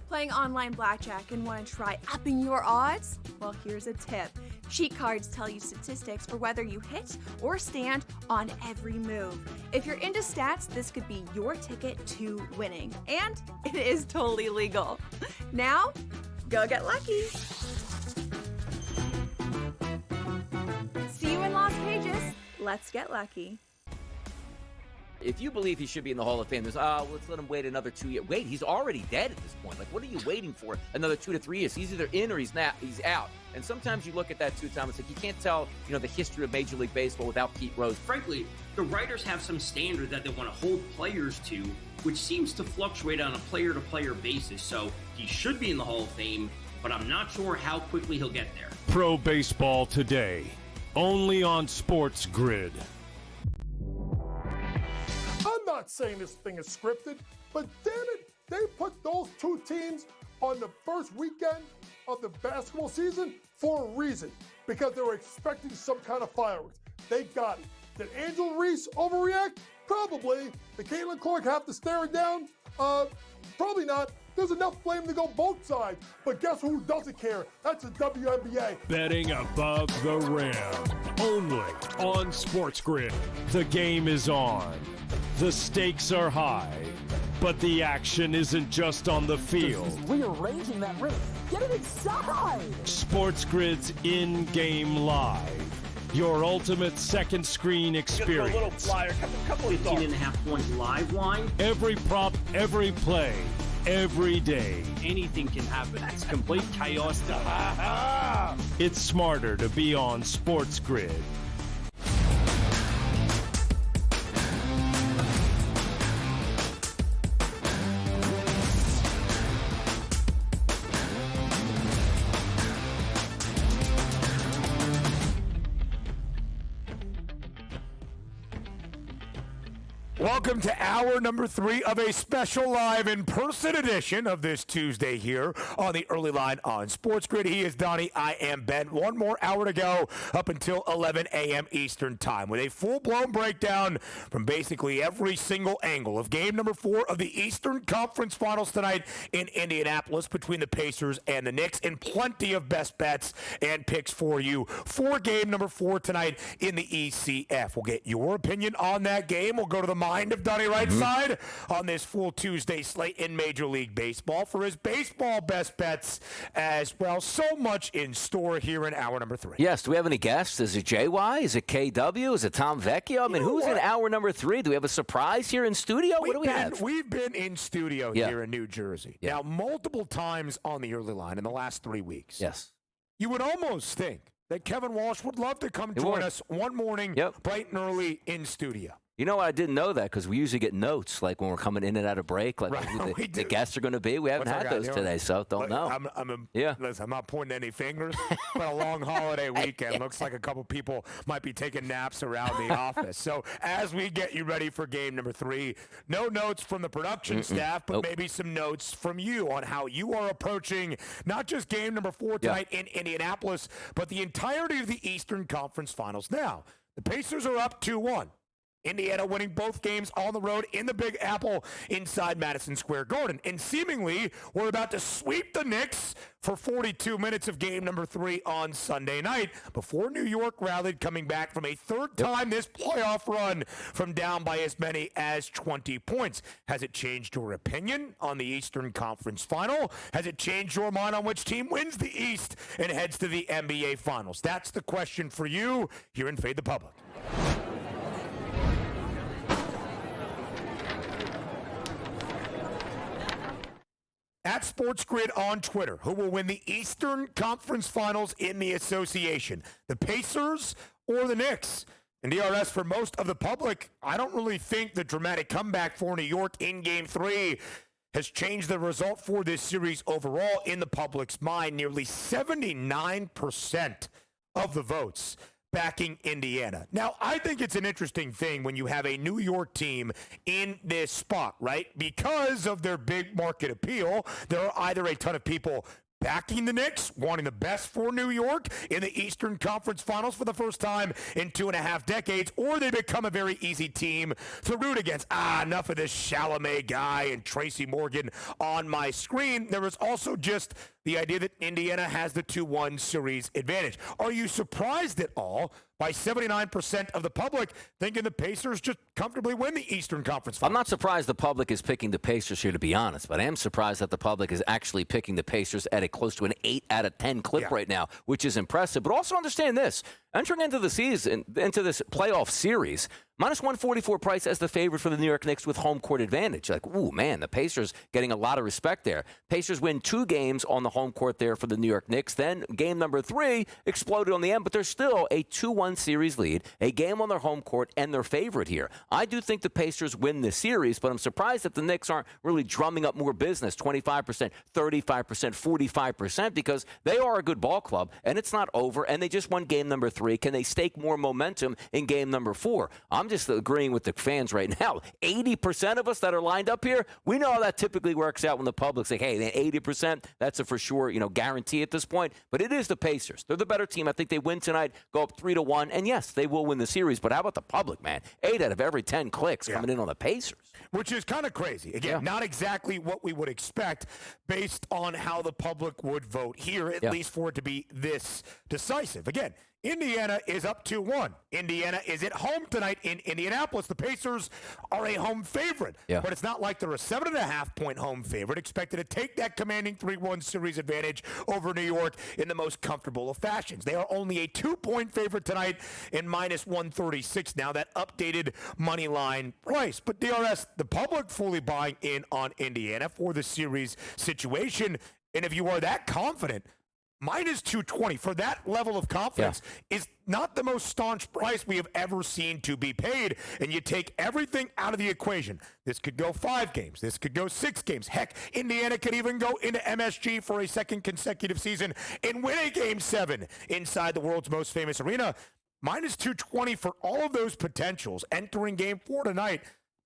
Playing online blackjack and want to try upping your odds? Well, here's a tip. Cheat cards tell you statistics for whether you hit or stand on every move. If you're into stats, this could be your ticket to winning. And it is totally legal. Now, go get lucky. See you in Las Vegas. Let's get lucky. If you believe he should be in the Hall of Fame, there's, let's let him wait another 2 years. Wait, he's already dead at this point. Like, what are you waiting for? Another 2 to 3 years. He's either in or he's out. And sometimes you look at that too, Thomas, like you can't tell, the history of Major League Baseball without Pete Rose. Frankly, the writers have some standard that they want to hold players to, which seems to fluctuate on a player-to-player basis. So he should be in the Hall of Fame, but I'm not sure how quickly he'll get there. Pro Baseball Today, only on SportsGrid. I'm not saying this thing is scripted, but damn it, they put those two teams on the first weekend of the basketball season for a reason, because they were expecting some kind of fireworks. They got it. Did Angel Reese overreact? Probably. Did Caitlin Clark have to stare it down? Probably not. There's enough blame to go both sides. But guess who doesn't care? That's the WNBA. Betting above the rim, only on SportsGrid. The game is on. The stakes are high, but the action isn't just on the field. He's rearranging that rim. Get it inside! SportsGrid's in-game live. Your ultimate second screen experience. A little flyer, couple of 18.5 points live line. Every prop, every play, every day. Anything can happen. It's complete chaos. It's smarter to be on SportsGrid. Welcome to hour number 3 of a special live in-person edition of this Tuesday here on the early line on SportsGrid. He is Donnie. I am Ben. One more hour to go up until 11 a.m. Eastern time with a full-blown breakdown from basically every single angle of game number 4 of the Eastern Conference Finals tonight in Indianapolis between the Pacers and the Knicks, and plenty of best bets and picks for you for game number 4 tonight in the ECF. We'll get your opinion on that game. We'll go to the mind of Donnie Rightside on this full Tuesday slate in Major League Baseball for his baseball best bets as well. So much in store here in hour number 3. Yes, do we have any guests? Is it JY? Is it KW? Is it Tom Vecchio? I mean, who's in hour number 3? Do we have a surprise here in studio? What do we have? We've been in studio here in New Jersey. Yeah. Now, multiple times on the early line in the last 3 weeks. Yes. You would almost think that Kevin Walsh would love to come join us one morning bright and early in studio. You know, I didn't know that because we usually get notes like when we're coming in and out of break, like who the guests are going to be. We haven't had those today, so don't know. Listen, I'm not pointing any fingers, but a long holiday weekend. Looks like a couple people might be taking naps around the office. So as we get you ready for game number 3, no notes from the production staff, but maybe some notes from you on how you are approaching not just game number 4 tonight in Indianapolis, but the entirety of the Eastern Conference Finals. Now, the Pacers are up 2-1. Indiana winning both games on the road in the Big Apple inside Madison Square Garden. And seemingly, we're about to sweep the Knicks for 42 minutes of game number 3 on Sunday night before New York rallied, coming back from a third time this playoff run from down by as many as 20 points. Has it changed your opinion on the Eastern Conference Final? Has it changed your mind on which team wins the East and heads to the NBA Finals? That's the question for you here in Fade the Public. At SportsGrid on Twitter, who will win the Eastern Conference Finals in the association? The Pacers or the Knicks? And DRS, for most of the public, I don't really think the dramatic comeback for New York in Game 3 has changed the result for this series overall in the public's mind. Nearly 79% of the votes backing Indiana. Now, I think it's an interesting thing when you have a New York team in this spot, right? Because of their big market appeal, there are either a ton of people backing the Knicks, wanting the best for New York in the Eastern Conference Finals for the first time in 2.5 decades, or they become a very easy team to root against. Enough of this Chalamet guy and Tracy Morgan on my screen. There is also just the idea that Indiana has the 2-1 series advantage. Are you surprised at all by 79% of the public thinking the Pacers just comfortably win the Eastern Conference Finals? I'm not surprised the public is picking the Pacers here, to be honest, but I am surprised that the public is actually picking the Pacers at a close to an 8 out of 10 clip right now, which is impressive. But also understand this. Entering into the season, into this playoff series, minus 144 price as the favorite for the New York Knicks with home court advantage. Like, ooh, man, the Pacers getting a lot of respect there. Pacers win 2 games on the home court there for the New York Knicks. Then game number 3 exploded on the end, but there's still a 2-1 series lead, a game on their home court, and their favorite here. I do think the Pacers win this series, but I'm surprised that the Knicks aren't really drumming up more business, 25%, 35%, 45%, because they are a good ball club, and it's not over, and they just won game number 3. Can they stake more momentum in game number 4? I'm just agreeing with the fans right now. 80% of us that are lined up here, we know how that typically works out when the public's like, hey, 80%, that's a for sure, guarantee at this point. But it is the Pacers. They're the better team. I think they win tonight, go up 3-1, and yes, they will win the series. But how about the public, man? 8 out of every 10 clicks coming in on the Pacers. Which is kind of crazy. Again, not exactly what we would expect based on how the public would vote here, at least for it to be this decisive. Again, Indiana is up 2-1. Indiana is at home tonight in Indianapolis. The Pacers are a home favorite, but it's not like they're a 7.5-point home favorite, expected to take that commanding 3-1 series advantage over New York in the most comfortable of fashions. They are only a 2-point favorite tonight in minus 136 now, that updated money line price. But DRS, the public fully buying in on Indiana for the series situation. And if you are that confident, minus 220 for that level of confidence is not the most staunch price we have ever seen to be paid. And you take everything out of the equation. This could go 5 games. This could go 6 games. Heck, Indiana could even go into MSG for a second consecutive season and win a Game 7 inside the world's most famous arena. Minus 220 for all of those potentials entering Game 4 tonight.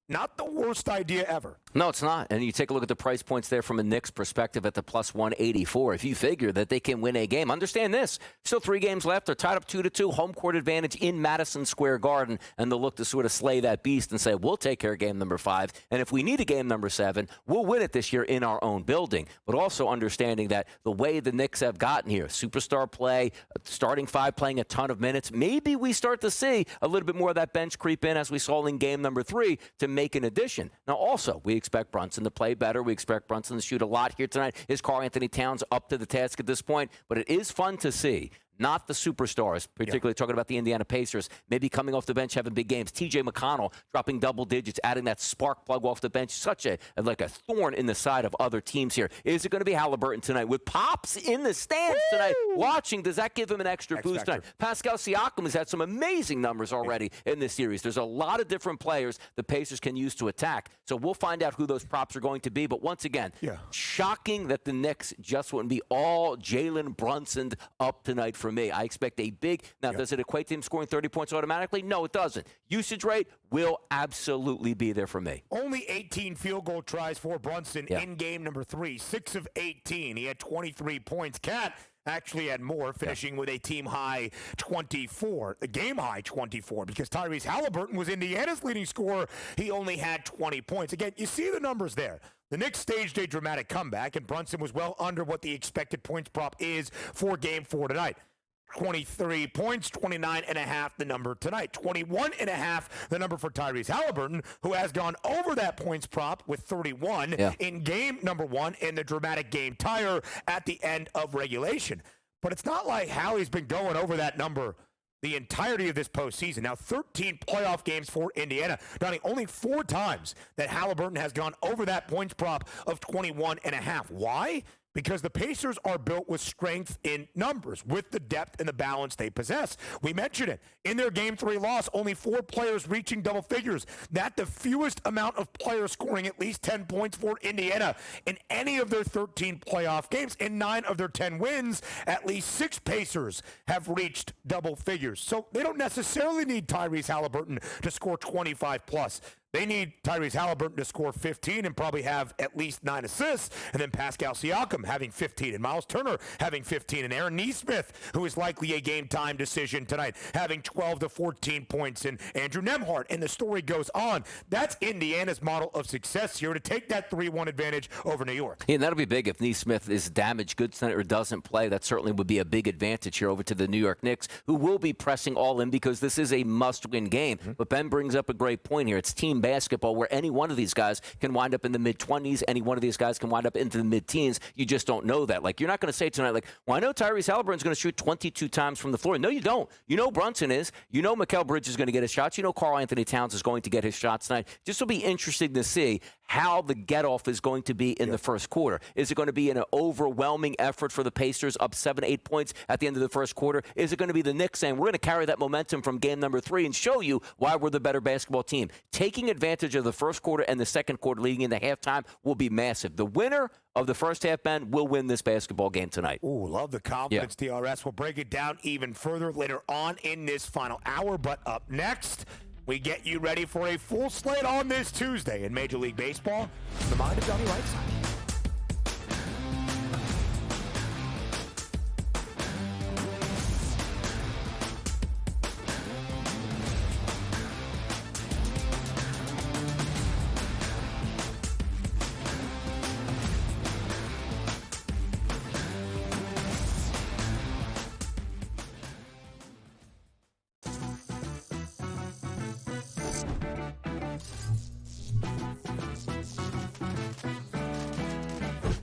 Not the worst idea ever. No, it's not. And you take a look at the price points there from a Knicks perspective at the plus 184. If you figure that they can win a game, understand this. Still 3 games left. They're tied up 2-2. Home court advantage in Madison Square Garden. And they'll look to sort of slay that beast and say, we'll take care of game number 5. And if we need a game number 7, we'll win it this year in our own building. But also understanding that the way the Knicks have gotten here, superstar play, starting 5 playing a ton of minutes, maybe we start to see a little bit more of that bench creep in as we saw in game number 3 to make an addition. Now, also, we expect Brunson to play better. We expect Brunson to shoot a lot here tonight. Is Karl-Anthony Towns up to the task at this point? But it is fun to see. Not the superstars, particularly talking about the Indiana Pacers, maybe coming off the bench, having big games. T.J. McConnell dropping double digits, adding that spark plug off the bench. Such a thorn in the side of other teams here. Is it going to be Halliburton tonight? With Pops in the stands tonight watching, does that give him an extra boost tonight? Pascal Siakam has had some amazing numbers already in this series. There's a lot of different players the Pacers can use to attack. So we'll find out who those props are going to be. But once again, shocking that the Knicks just wouldn't be all Jalen Brunson up tonight for me. I expect a big, now does it equate to him scoring 30 points automatically? No, it doesn't. Usage rate will absolutely be there for me. Only 18 field goal tries for Brunson in game number 3. 6 of 18. He had 23 points. Cat actually had more, finishing with a team-high 24, a game-high 24, because Tyrese Halliburton was Indiana's leading scorer. He only had 20 points. Again, you see the numbers there. The Knicks staged a dramatic comeback, and Brunson was well under what the expected points prop is for Game 4 tonight. 23 points, 29.5 the number tonight. 21.5 the number for Tyrese Halliburton, who has gone over that points prop with 31 in game number 1 in the dramatic game tire at the end of regulation. But it's not like Hallie's been going over that number the entirety of this postseason. Now, 13 playoff games for Indiana. Donnie, only 4 times that Halliburton has gone over that points prop of 21.5. Why? Because the Pacers are built with strength in numbers, with the depth and the balance they possess. We mentioned it. In their Game 3 loss, only 4 players reaching double figures. That's the fewest amount of players scoring at least 10 points for Indiana in any of their 13 playoff games. In 9 of their 10 wins, at least 6 Pacers have reached double figures. So they don't necessarily need Tyrese Halliburton to score 25 plus. They need Tyrese Halliburton to score 15 and probably have at least 9 assists. And then Pascal Siakam having 15 and Miles Turner having 15 and Aaron Nesmith, who is likely a game-time decision tonight, having 12 to 14 points, and Andrew Nembhard. And the story goes on. That's Indiana's model of success here to take that 3-1 advantage over New York. Yeah, and that'll be big if Nesmith is damaged goods tonight or doesn't play. That certainly would be a big advantage here over to the New York Knicks, who will be pressing all in because this is a must-win game. But Ben brings up a great point here. It's team basketball where any one of these guys can wind up in the mid-20s. Any one of these guys can wind up into the mid-teens. You just don't know that. Like, you're not going to say tonight, like, well, I know Tyrese Halliburton's going to shoot 22 times from the floor. No, you don't. You know Brunson is. You know Mikal Bridges is going to get his shots. You know Karl Anthony Towns is going to get his shots tonight. Just will be interesting to see how the get-off is going to be in the first quarter. Is it going to be an overwhelming effort for the Pacers up 7-8 points at the end of the first quarter? Is it going to be the Knicks saying, we're going to carry that momentum from game number 3 and show you why we're the better basketball team? Taking advantage of the first quarter and the second quarter leading into halftime will be massive. The winner of the first half, Ben, will win this basketball game tonight. Ooh, love the confidence, DRS. We'll break it down even further later on in this final hour. But up next, we get you ready for a full slate on this Tuesday in Major League Baseball. From the mind of Donnie Whiteside.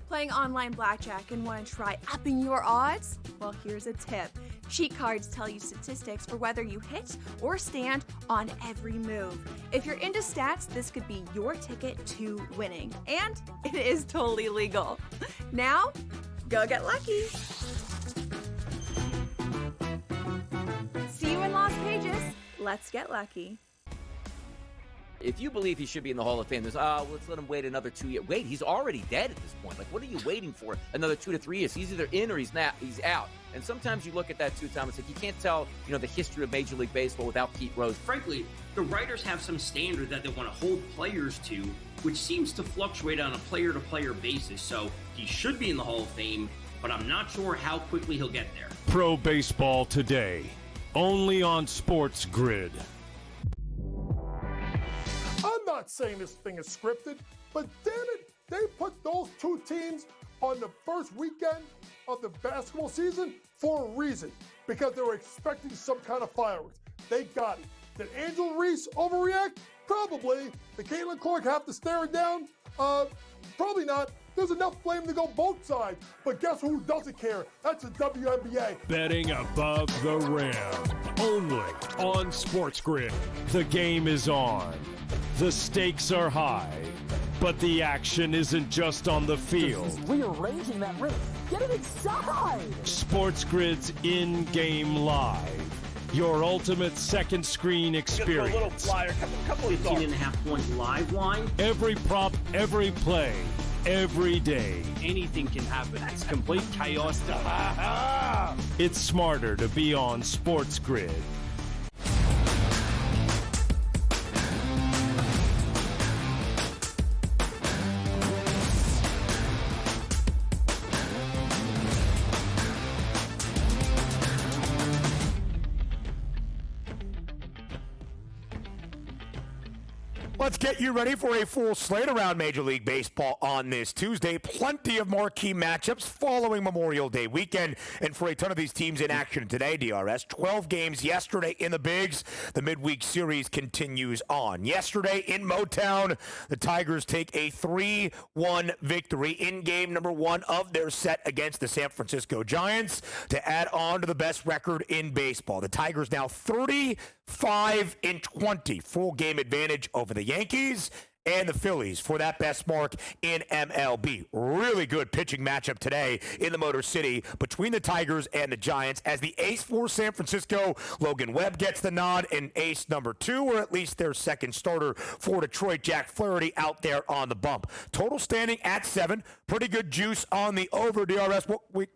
Playing online blackjack and want to try upping your odds? Well, here's a tip. Cheat cards tell you statistics for whether you hit or stand on every move. If you're into stats, this could be your ticket to winning. And it is totally legal. Now, go get lucky. See you in Las Vegas. Let's get lucky. If you believe he should be in the Hall of Fame, there's, let's let him wait another 2 years. Wait, he's already dead at this point. Like, what are you waiting for another 2 to 3 years? He's either in or he's out. And sometimes you look at that too, Tom. It's like you can't tell, the history of Major League Baseball without Pete Rose. Frankly, the writers have some standard that they want to hold players to, which seems to fluctuate on a player-to-player basis. So he should be in the Hall of Fame, but I'm not sure how quickly he'll get there. Pro Baseball Today, only on SportsGrid. I'm not saying this thing is scripted, but damn it, they put those 2 teams on the first weekend of the basketball season for a reason, because they were expecting some kind of fireworks. They got it. Did Angel Reese overreact? Probably. Did Caitlin Clark have to stare it down? Probably not. There's enough blame to go both sides. But guess who doesn't care? That's the WNBA. Betting above the rim, only on SportsGrid. The game is on. The stakes are high, but the action isn't just on the field. He's rearranging that roof. Get it inside! SportsGrid's in-game live. Your ultimate second screen experience. A little flyer, couple of 15.5 point live line. Every prop, every play, every day. Anything can happen. It's complete chaos. It's smarter to be on SportsGrid. Let's get you ready for a full slate around Major League Baseball on this Tuesday. Plenty of marquee matchups following Memorial Day weekend. And for a ton of these teams in action today, DRS, 12 games yesterday in the Bigs. The midweek series continues on. Yesterday in Motown, the Tigers take a 3-1 victory in game number 1 of their set against the San Francisco Giants to add on to the best record in baseball. The Tigers now 35-20, full game advantage over the Yankees. and the Phillies for that best mark in MLB. Really good pitching matchup today in the Motor City between the Tigers and the Giants as the ace for San Francisco, Logan Webb, gets the nod, and ace number 2, or at least their second starter for Detroit, Jack Flaherty, out there on the bump. Total standing at 7. Pretty good juice on the over. DRS,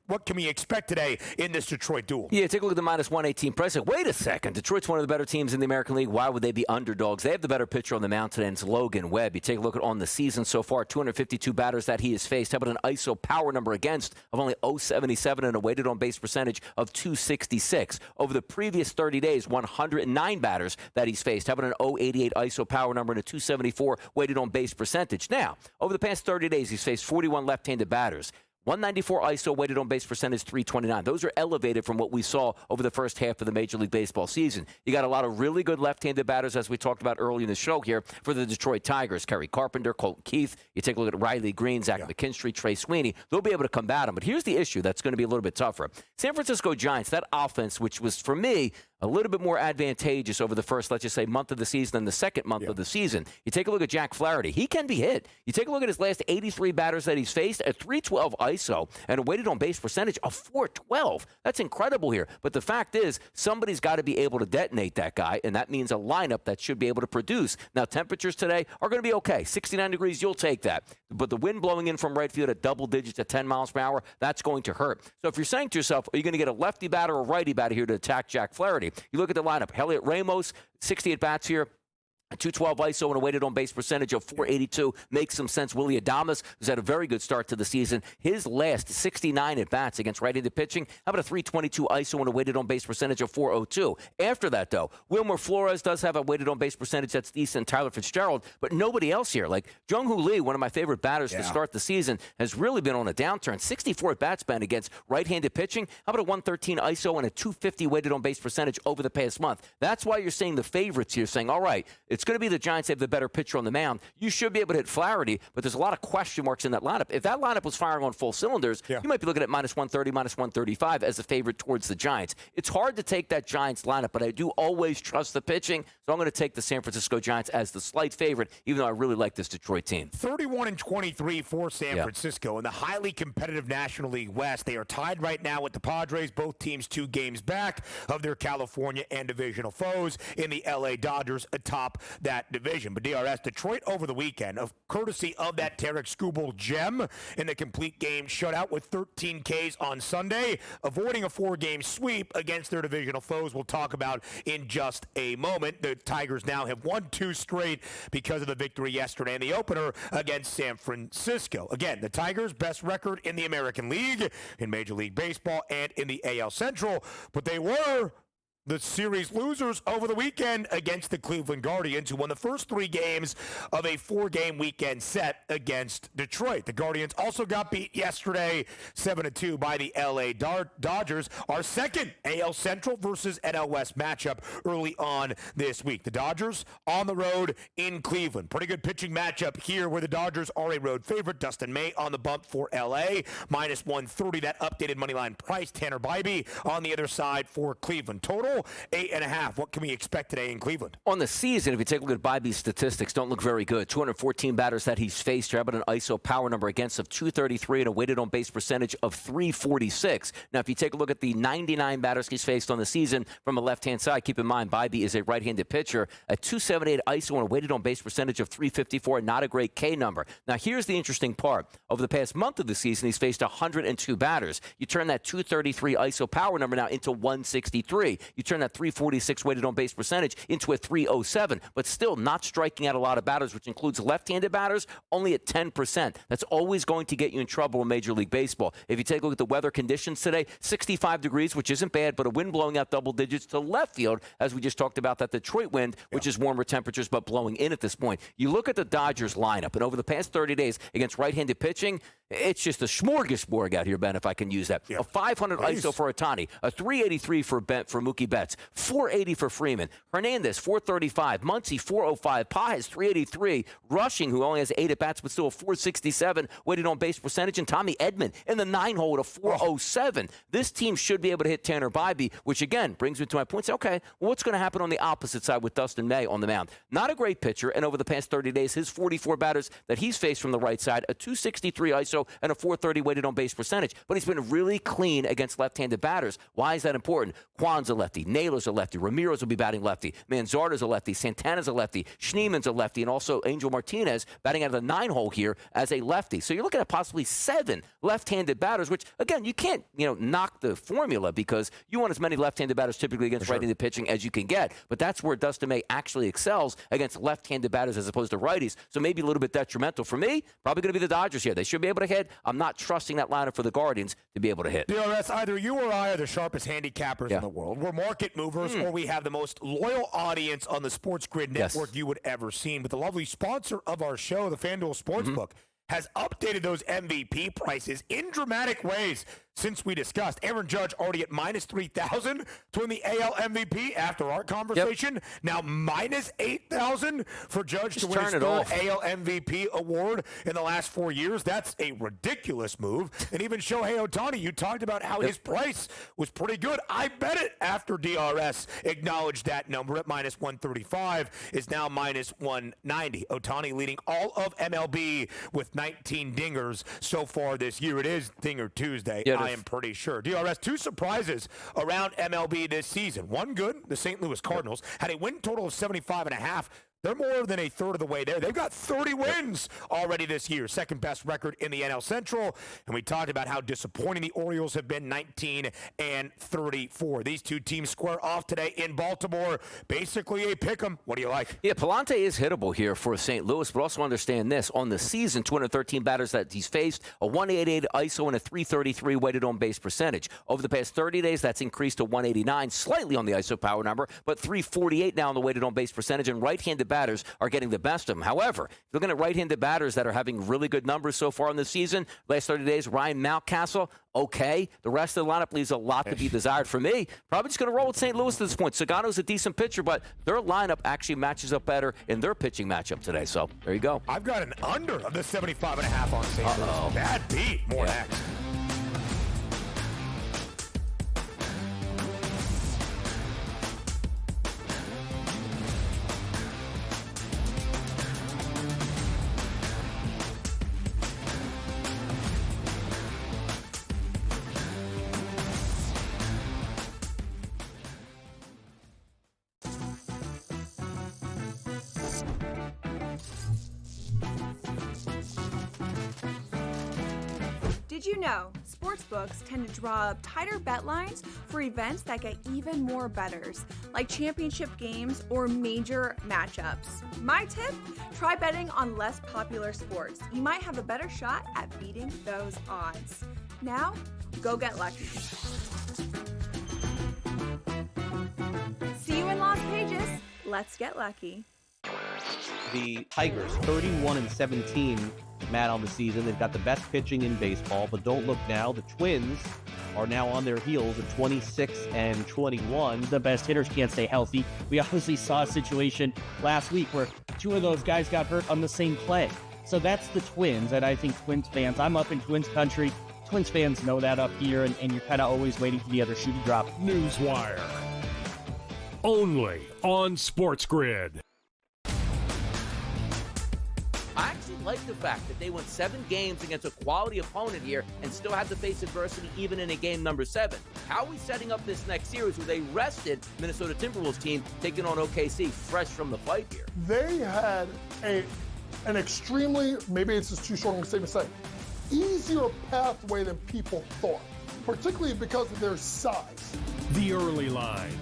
what can we expect today in this Detroit duel? Yeah, take a look at the minus 118 price. Wait a second. Detroit's one of the better teams in the American League. Why would they be underdogs? They have the better pitcher on the mound today, and it's Logan Webb. You take a look at on the season so far, 252 batters that he has faced. How about an ISO power number against of only 0.77 and a weighted on base percentage of 266? Over the previous 30 days, 109 batters that he's faced. How about an 0.88 ISO power number and a 274 weighted on base percentage? Now, over the past 30 days, he's faced 41 left-handed batters. 194 ISO, weighted on base percentage, 329. Those are elevated from what we saw over the first half of the Major League Baseball season. You got a lot of really good left-handed batters, as we talked about early in the show here, for the Detroit Tigers. Kerry Carpenter, Colton Keith. You take a look at Riley Green, Zach McKinstry, Trey Sweeney. They'll be able to combat them. But here's the issue that's going to be a little bit tougher. San Francisco Giants, that offense, which was, for me, a little bit more advantageous over the first, let's just say, month of the season than the second month of the season. You take a look at Jack Flaherty. He can be hit. You take a look at his last 83 batters that he's faced, at 312 ISO and a weighted on base percentage of 412. That's incredible here. But the fact is, somebody's got to be able to detonate that guy, and that means a lineup that should be able to produce. Now, temperatures today are going to be okay. 69 degrees, you'll take that. But the wind blowing in from right field at double digits at 10 miles per hour, that's going to hurt. So if you're saying to yourself, are you going to get a lefty batter or a righty batter here to attack Jack Flaherty? You look at the lineup. Elliot Ramos, 68 bats here. A 212 ISO and a weighted on base percentage of 482 makes some sense. Willie Adames, who's had a very good start to the season, his last 69 at bats against right-handed pitching. How about a 322 ISO and a weighted on base percentage of 402? After that, though, Wilmer Flores does have a weighted on base percentage that's decent. Tyler Fitzgerald, but nobody else here. Like Jung-Hoo Lee, one of my favorite batters to start the season, has really been on a downturn. 64 at bats been against right-handed pitching. How about a 113 ISO and a 250 weighted on base percentage over the past month? That's why you're seeing the favorites here saying, all right, it's going to be the Giants have the better pitcher on the mound. You should be able to hit Flaherty, but there's a lot of question marks in that lineup. If that lineup was firing on full cylinders, you might be looking at minus 130, minus 135 as a favorite towards the Giants. It's hard to take that Giants lineup, but I do always trust the pitching, so I'm going to take the San Francisco Giants as the slight favorite, even though I really like this Detroit team. 31-23 for San Francisco in the highly competitive National League West. They are tied right now with the Padres, both teams 2 games back of their California and divisional foes in the LA Dodgers atop that division. But DRS, Detroit over the weekend, of courtesy of that Tarek Skubal gem in the complete game shutout with 13 Ks on Sunday, avoiding a 4-game sweep against their divisional foes. We'll talk about in just a moment. The Tigers now have won 2 straight because of the victory yesterday in the opener against San Francisco. Again, the Tigers' best record in the American League, in Major League Baseball, and in the AL Central, but they were the series losers over the weekend against the Cleveland Guardians, who won the first 3 games of a 4-game weekend set against Detroit. The Guardians also got beat yesterday 7-2 by the LA Dodgers, our second AL Central versus NL West matchup early on this week. The Dodgers on the road in Cleveland. Pretty good pitching matchup here where the Dodgers are a road favorite. Dustin May on the bump for LA, minus 130. That updated moneyline price. Tanner Bybee on the other side for Cleveland. Total 8.5. What can we expect today in Cleveland? On the season, if you take a look at Bybee's statistics, don't look very good. 214 batters that he's faced. How about an ISO power number against of 233 and a weighted on base percentage of 346? Now, if you take a look at the 99 batters he's faced on the season from the left-hand side, keep in mind Bybee is a right-handed pitcher. A 278 ISO and a weighted on base percentage of 354, not a great K number. Now, here's the interesting part. Over the past month of the season, he's faced 102 batters. You turn that 233 ISO power number now into 163. You turn that 346 weighted on base percentage into a 307, but still not striking out a lot of batters, which includes left-handed batters, only at 10%. That's always going to get you in trouble in Major League Baseball. If you take a look at the weather conditions today, 65 degrees, which isn't bad, but a wind blowing out double digits to left field, as we just talked about, that Detroit wind, which is warmer temperatures, but blowing in at this point. You look at the Dodgers lineup, and over the past 30 days against right-handed pitching, It's just a smorgasbord out here, Ben, if I can use that. Yeah. A 500 Please. ISO for Ohtani, a 383 for Mookie Betts, 480 for Freeman, Hernandez 435, Muncy 405, Pages 383, Rushing, who only has 8 at-bats but still a 467 weighted on base percentage, and Tommy Edman in the 9-hole at a 407. This team should be able to hit Tanner Bybee, which again brings me to my point. Say, okay, well, what's going to happen on the opposite side with Dustin May on the mound? Not a great pitcher, and over the past 30 days, his 44 batters that he's faced from the right side, a 263 ISO and a 430 weighted on base percentage, but he's been really clean against left-handed batters. Why is that important? Kwan's a lefty, Naylor's a lefty, Ramiro's will be batting lefty, Manzardo's a lefty, Santana's a lefty, Schneeman's a lefty, and also Angel Martinez batting out of the 9-hole here as a lefty. So you're looking at possibly 7 left-handed batters, which, again, you can't, knock the formula because you want as many left-handed batters typically against right-handed pitching as you can get. But that's where Dustin May actually excels against left-handed batters as opposed to righties. So maybe a little bit detrimental. For me, probably going to be the Dodgers here. They should be able to hit. I'm not trusting that lineup for the Guardians to be able to hit. DRS, either you or I are the sharpest handicappers in the world. We're market movers, or we have the most loyal audience on the SportsGrid network you would ever seen. But the lovely sponsor of our show, the FanDuel Sportsbook, has updated those MVP prices in dramatic ways since we discussed. Aaron Judge already at minus 3,000 to win the AL MVP after our conversation. Now minus 8,000 for Judge to win his third AL MVP award in the last 4 years. That's a ridiculous move. And even Shohei Ohtani, you talked about how his price was pretty good. I bet it after DRS acknowledged that number at minus 135 is now minus 190. Ohtani leading all of MLB with 19 dingers so far this year. It is Dinger Tuesday. I am pretty sure. DRS, 2 surprises around MLB this season. One good, the St. Louis Cardinals had a win total of 75.5. They're more than a third of the way there. They've got 30 wins already this year, second best record in the NL Central. And we talked about how disappointing the Orioles have been, 19 and 34. These two teams square off today in Baltimore. Basically a pick 'em. What do you like? Yeah, Palante is hittable here for St. Louis, but also understand this. On the season, 213 batters that he's faced, a 188 ISO and a 333 weighted on base percentage. Over the past 30 days, that's increased to 189, slightly on the ISO power number, but 348 now on the weighted on base percentage, and right-handed batters are getting the best of them. However, if you're looking at right-handed batters that are having really good numbers so far in the season, last 30 days, Ryan Mountcastle, okay. The rest of the lineup leaves a lot to be desired for me. Probably just going to roll with St. Louis at this point. Sagano's a decent pitcher, but their lineup actually matches up better in their pitching matchup today. So there you go. I've got an under of the 75.5 on St. Louis. Bad beat. More next. Did you know sportsbooks tend to draw up tighter bet lines for events that get even more bettors, like championship games or major matchups? My tip? Try betting on less popular sports. You might have a better shot at beating those odds. Now, go get lucky. See you in Las Vegas. Let's get lucky. The Tigers, 31-17, Matt, on the season. They've got the best pitching in baseball, but don't look now. The Twins are now on their heels at 26-21. The best hitters can't stay healthy. We obviously saw a situation last week where 2 of those guys got hurt on the same play. So that's the Twins, and I think Twins fans, I'm up in Twins country. Twins fans know that up here, and you're kind of always waiting for the other shoe to drop. Newswire. Only on SportsGrid. I actually like the fact that they went 7 games against a quality opponent here and still had to face adversity even in a game number 7. How are we setting up this next series where they rested Minnesota Timberwolves team taking on OKC fresh from the fight here? They had an extremely, maybe it's just too strong a statement to say, easier pathway than people thought, particularly because of their size. The early line.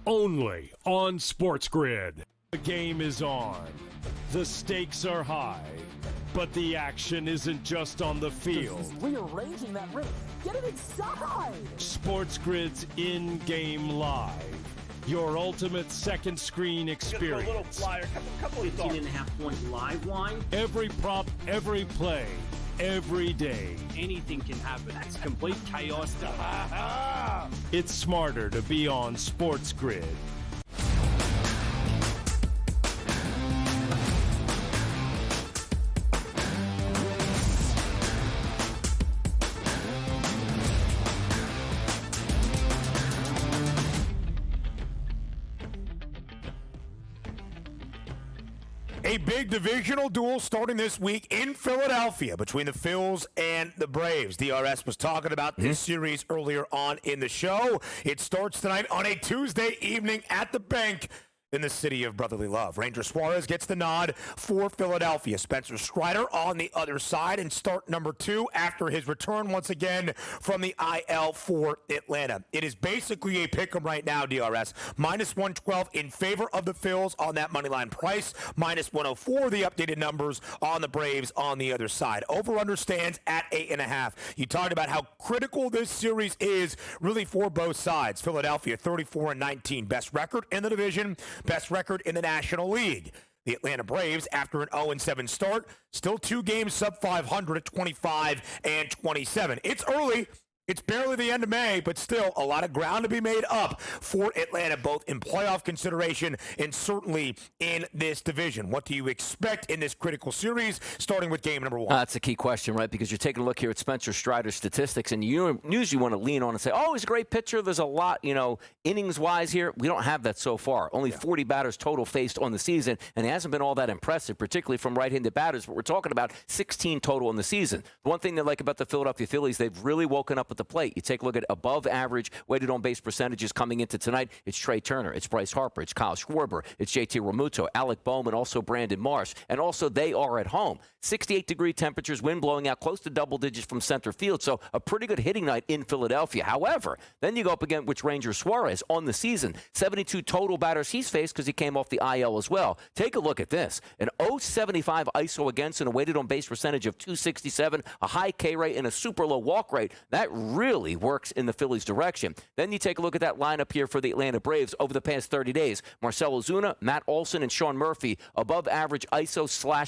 Only on SportsGrid. The game is on. The stakes are high, but the action isn't just on the field. Rearranging that roof. Get it inside! SportsGrid's in-game live. Your ultimate second screen experience. A little flyer, couple of thoughts. 18.5 point live line. Every prop, every play. every day. Anything can happen. It's complete chaos. It's smarter to be on SportsGrid. A big divisional duel starting this week in Philadelphia between the Phils and the Braves. DRS was talking about this series earlier on in the show. It starts tonight on a Tuesday evening at the Bank in the city of brotherly love. Ranger Suarez gets the nod for Philadelphia. Spencer Strider on the other side and start number 2 after his return once again from the IL for Atlanta. It is basically a pick'em right now, DRS. Minus 112 in favor of the Phils on that money line price. Minus 104 the updated numbers on the Braves on the other side. Over-under stands at 8.5. You talked about how critical this series is really for both sides. Philadelphia 34-19, best record in the division, best record in the National League. The Atlanta Braves, after an 0-7 start, still 2 games sub 500 at 25-27. It's early. It's barely the end of May, but still a lot of ground to be made up for Atlanta, both in playoff consideration and certainly in this division. What do you expect in this critical series, starting with game number 1? That's a key question, right? Because you're taking a look here at Spencer Strider's statistics, and you usually want to lean on and say, oh, he's a great pitcher. There's a lot, innings-wise here. We don't have that so far. Only 40 batters total faced on the season, and he hasn't been all that impressive, particularly from right-handed batters, but we're talking about 16 total in the season. The one thing they like about the Philadelphia Phillies, they've really woken up at the plate. You take a look at above average weighted on base percentages coming into tonight. It's Trey Turner, it's Bryce Harper, it's Kyle Schwarber, it's JT Realmuto, Alec Bohm, and also Brandon Marsh. And also they are at home. 68-degree temperatures, wind blowing out close to double digits from center field. So a pretty good hitting night in Philadelphia. However, then you go up against Ranger Suarez on the season. 72 total batters he's faced because he came off the IL as well. Take a look at this. An 0.75 ISO against and a weighted on base percentage of 267, a high K rate, and a super low walk rate. That really works in the Phillies' direction. Then you take a look at that lineup here for the Atlanta Braves over the past 30 days. Marcell Ozuna, Matt Olson, and Sean Murphy, above average ISO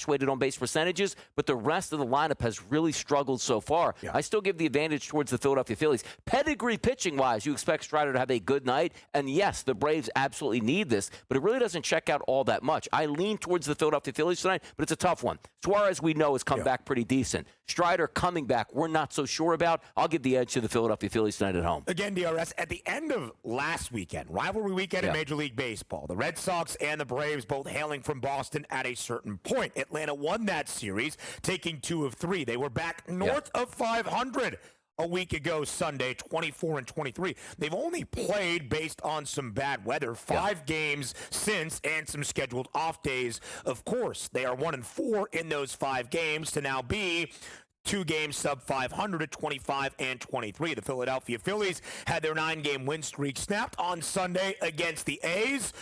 / weighted on base percentages, but the rest of the lineup has really struggled so far. Yeah. I still give the advantage towards the Philadelphia Phillies. Pedigree pitching-wise, you expect Strider to have a good night, and yes, the Braves absolutely need this, but it really doesn't check out all that much. I lean towards the Philadelphia Phillies tonight, but it's a tough one. Suarez, we know, has come back pretty decent. Strider coming back, we're not so sure about. I'll give the edge to the Philadelphia Phillies tonight at home. Again, DRS, at the end of last weekend, rivalry weekend in Major League Baseball, the Red Sox and the Braves both hailing from Boston at a certain point. Atlanta won that series, taking 2 of 3. They were back north of 500 a week ago Sunday, 24-23. They've only played, based on some bad weather, 5 games since and some scheduled off days. Of course, they are 1-4 in those 5 games to now be 2 games sub 500 at 25-23. The Philadelphia Phillies had their 9-game win streak snapped on Sunday against the A's,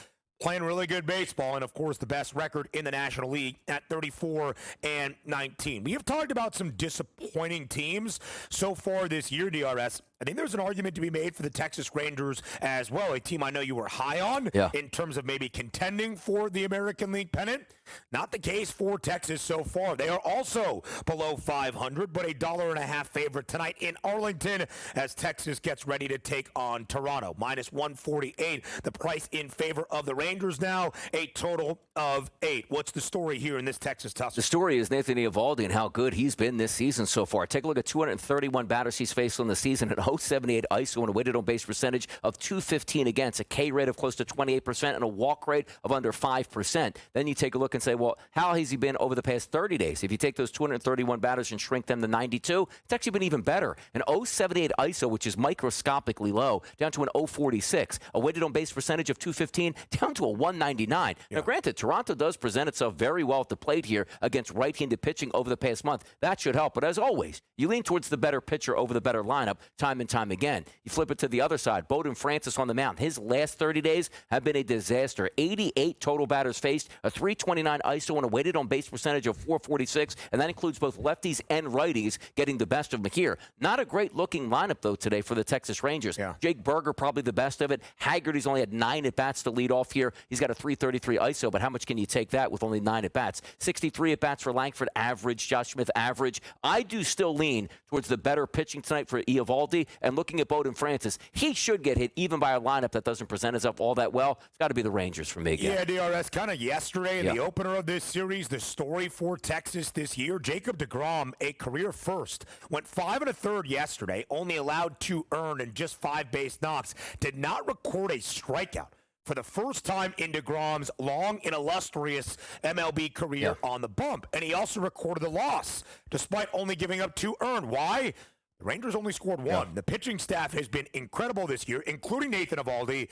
playing really good baseball, and of course the best record in the National League at 34-19. We have talked about some disappointing teams so far this year, DRS. I think there's an argument to be made for the Texas Rangers as well, a team I know you were high on in terms of maybe contending for the American League pennant. Not the case for Texas so far. They are also below 500, but $1.50 favorite tonight in Arlington as Texas gets ready to take on Toronto. Minus 148, the price in favor of the Rangers now, a total of 8. What's the story here in this Texas tussle? The story is Nathan Eovaldi and how good he's been this season so far. Take a look at 231 batters he's faced on the season at 0.78 ISO and a weighted on base percentage of 215 against, a K rate of close to 28% and a walk rate of under 5%. Then you take a look and say, well, how has he been over the past 30 days? If you take those 231 batters and shrink them to 92, it's actually been even better. An 0.78 ISO, which is microscopically low, down to an 0.46. A weighted on base percentage of 215 down to a 199. Now, granted, Toronto does present itself very well at the plate here against right-handed pitching over the past month. That should help. But as always, you lean towards the better pitcher over the better lineup time time and time again. You flip it to the other side. Bowden Francis on the mound. His last 30 days have been a disaster. 88 total batters faced, a 329 ISO, and a weighted on base percentage of 446, and that includes both lefties and righties getting the best of them here. Not a great-looking lineup, though, today for the Texas Rangers. Yeah. Jake Berger probably the best of it. Haggerty's only had 9 at-bats to lead off here. He's got a 333 ISO, but how much can you take that with only 9 at-bats? 63 at-bats for Langford, average. Josh Smith, average. I do still lean towards the better pitching tonight for Eovaldi, and looking at Bowden Francis, he should get hit even by a lineup that doesn't present itself all that well. It's got to be the Rangers for me again. Yeah, DRS, kind of yesterday in the opener of this series, the story for Texas this year, Jacob deGrom, a career first, went 5 1/3 yesterday, only allowed 2 earned and just 5 base knocks, did not record a strikeout for the first time in deGrom's long and illustrious MLB career on the bump. And he also recorded the loss, despite only giving up 2 earned. Why? The Rangers only scored 1. Yeah. The pitching staff has been incredible this year, including Nathan Eovaldi.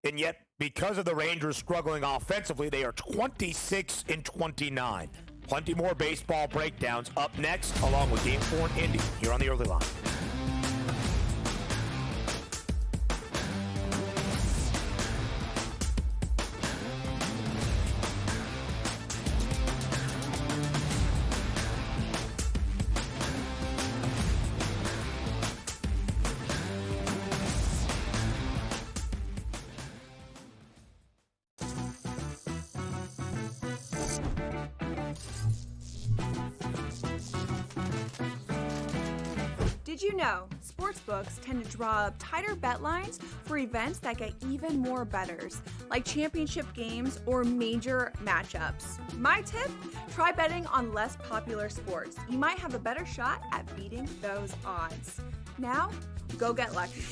And yet, because of the Rangers struggling offensively, they are 26-29. Plenty more baseball breakdowns up next, along with Game 4 in Indy, here on the Early Line. Did you know sportsbooks tend to draw up tighter bet lines for events that get even more bettors, like championship games or major matchups? My tip? Try betting on less popular sports. You might have a better shot at beating those odds. Now, go get lucky.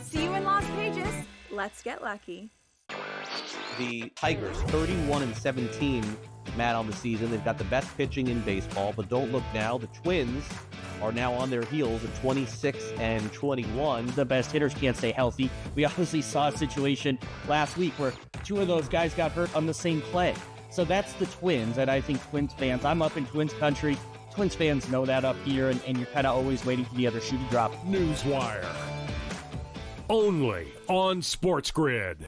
See you in Las Vegas. Let's get lucky. The Tigers, 31-17, Matt, on the season. They've got the best pitching in baseball, but don't look now. The Twins are now on their heels at 26-21. The best hitters can't stay healthy. We obviously saw a situation last week where 2 of those guys got hurt on the same play. So that's the Twins, and I think Twins fans, I'm up in Twins country. Twins fans know that up here, and you're kind of always waiting for the other shoe to drop. Newswire. Only on SportsGrid.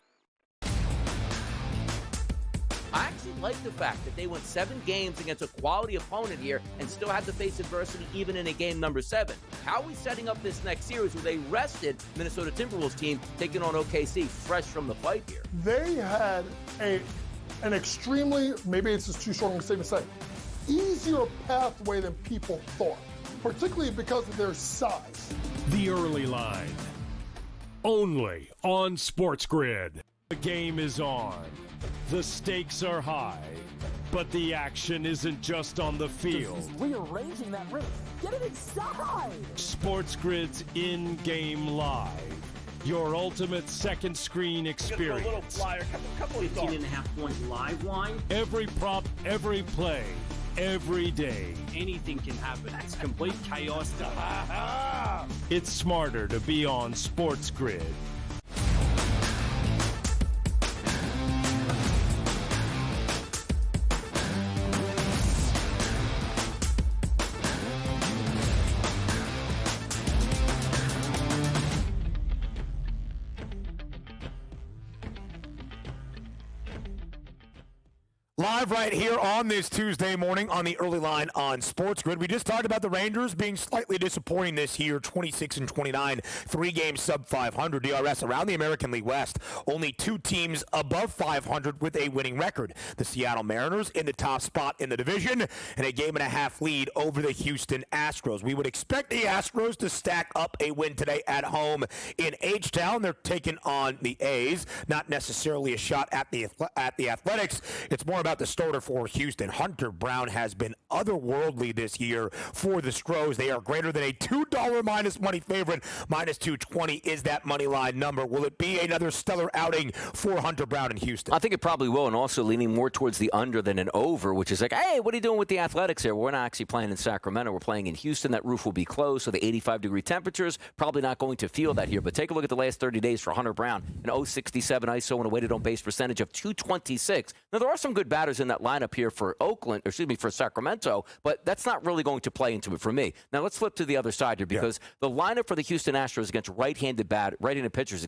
I actually like the fact that they went 7 games against a quality opponent here and still had to face adversity even in a game number 7. How are we setting up this next series where they rested Minnesota Timberwolves team taking on OKC fresh from the fight here? They had an extremely, maybe it's just too strong a statement to say, easier pathway than people thought, particularly because of their size. The Early Line. Only on SportsGrid. The game is on. The stakes are high, but the action isn't just on the field. He's rearranging that rim. Get it inside! SportsGrid's in-game live. Your ultimate second screen experience. Just a little flyer, couple 18.5 points live line. Every prop, every play, every day. Anything can happen. It's complete chaos. It's smarter to be on SportsGrid. Live right here on this Tuesday morning on the Early Line on SportsGrid. We just talked about the Rangers being slightly disappointing this year, 26-29, 3-game sub-500 DRS around the American League West. Only 2 teams above 500 with a winning record. The Seattle Mariners in the top spot in the division and a 1.5 game lead over the Houston Astros. We would expect the Astros to stack up a win today at home in H-Town. They're taking on the A's. Not necessarily a shot at the Athletics. It's more about the starter for Houston. Hunter Brown has been otherworldly this year for the Stros. They are greater than a $2 minus money favorite. Minus 220 is that money line number. Will it be another stellar outing for Hunter Brown in Houston? I think it probably will, and also leaning more towards the under than an over, which is like, hey, what are you doing with the Athletics here? We're not actually playing in Sacramento. We're playing in Houston. That roof will be closed, so the 85-degree temperatures, probably not going to feel that here. But take a look at the last 30 days for Hunter Brown. An 0.67 ISO and a weighted on base percentage of 226. Now, there are some good batters batters in that lineup here for for Sacramento, but that's not really going to play into it for me. Now let's flip to the other side here because the lineup for the Houston Astros against right-handed pitchers,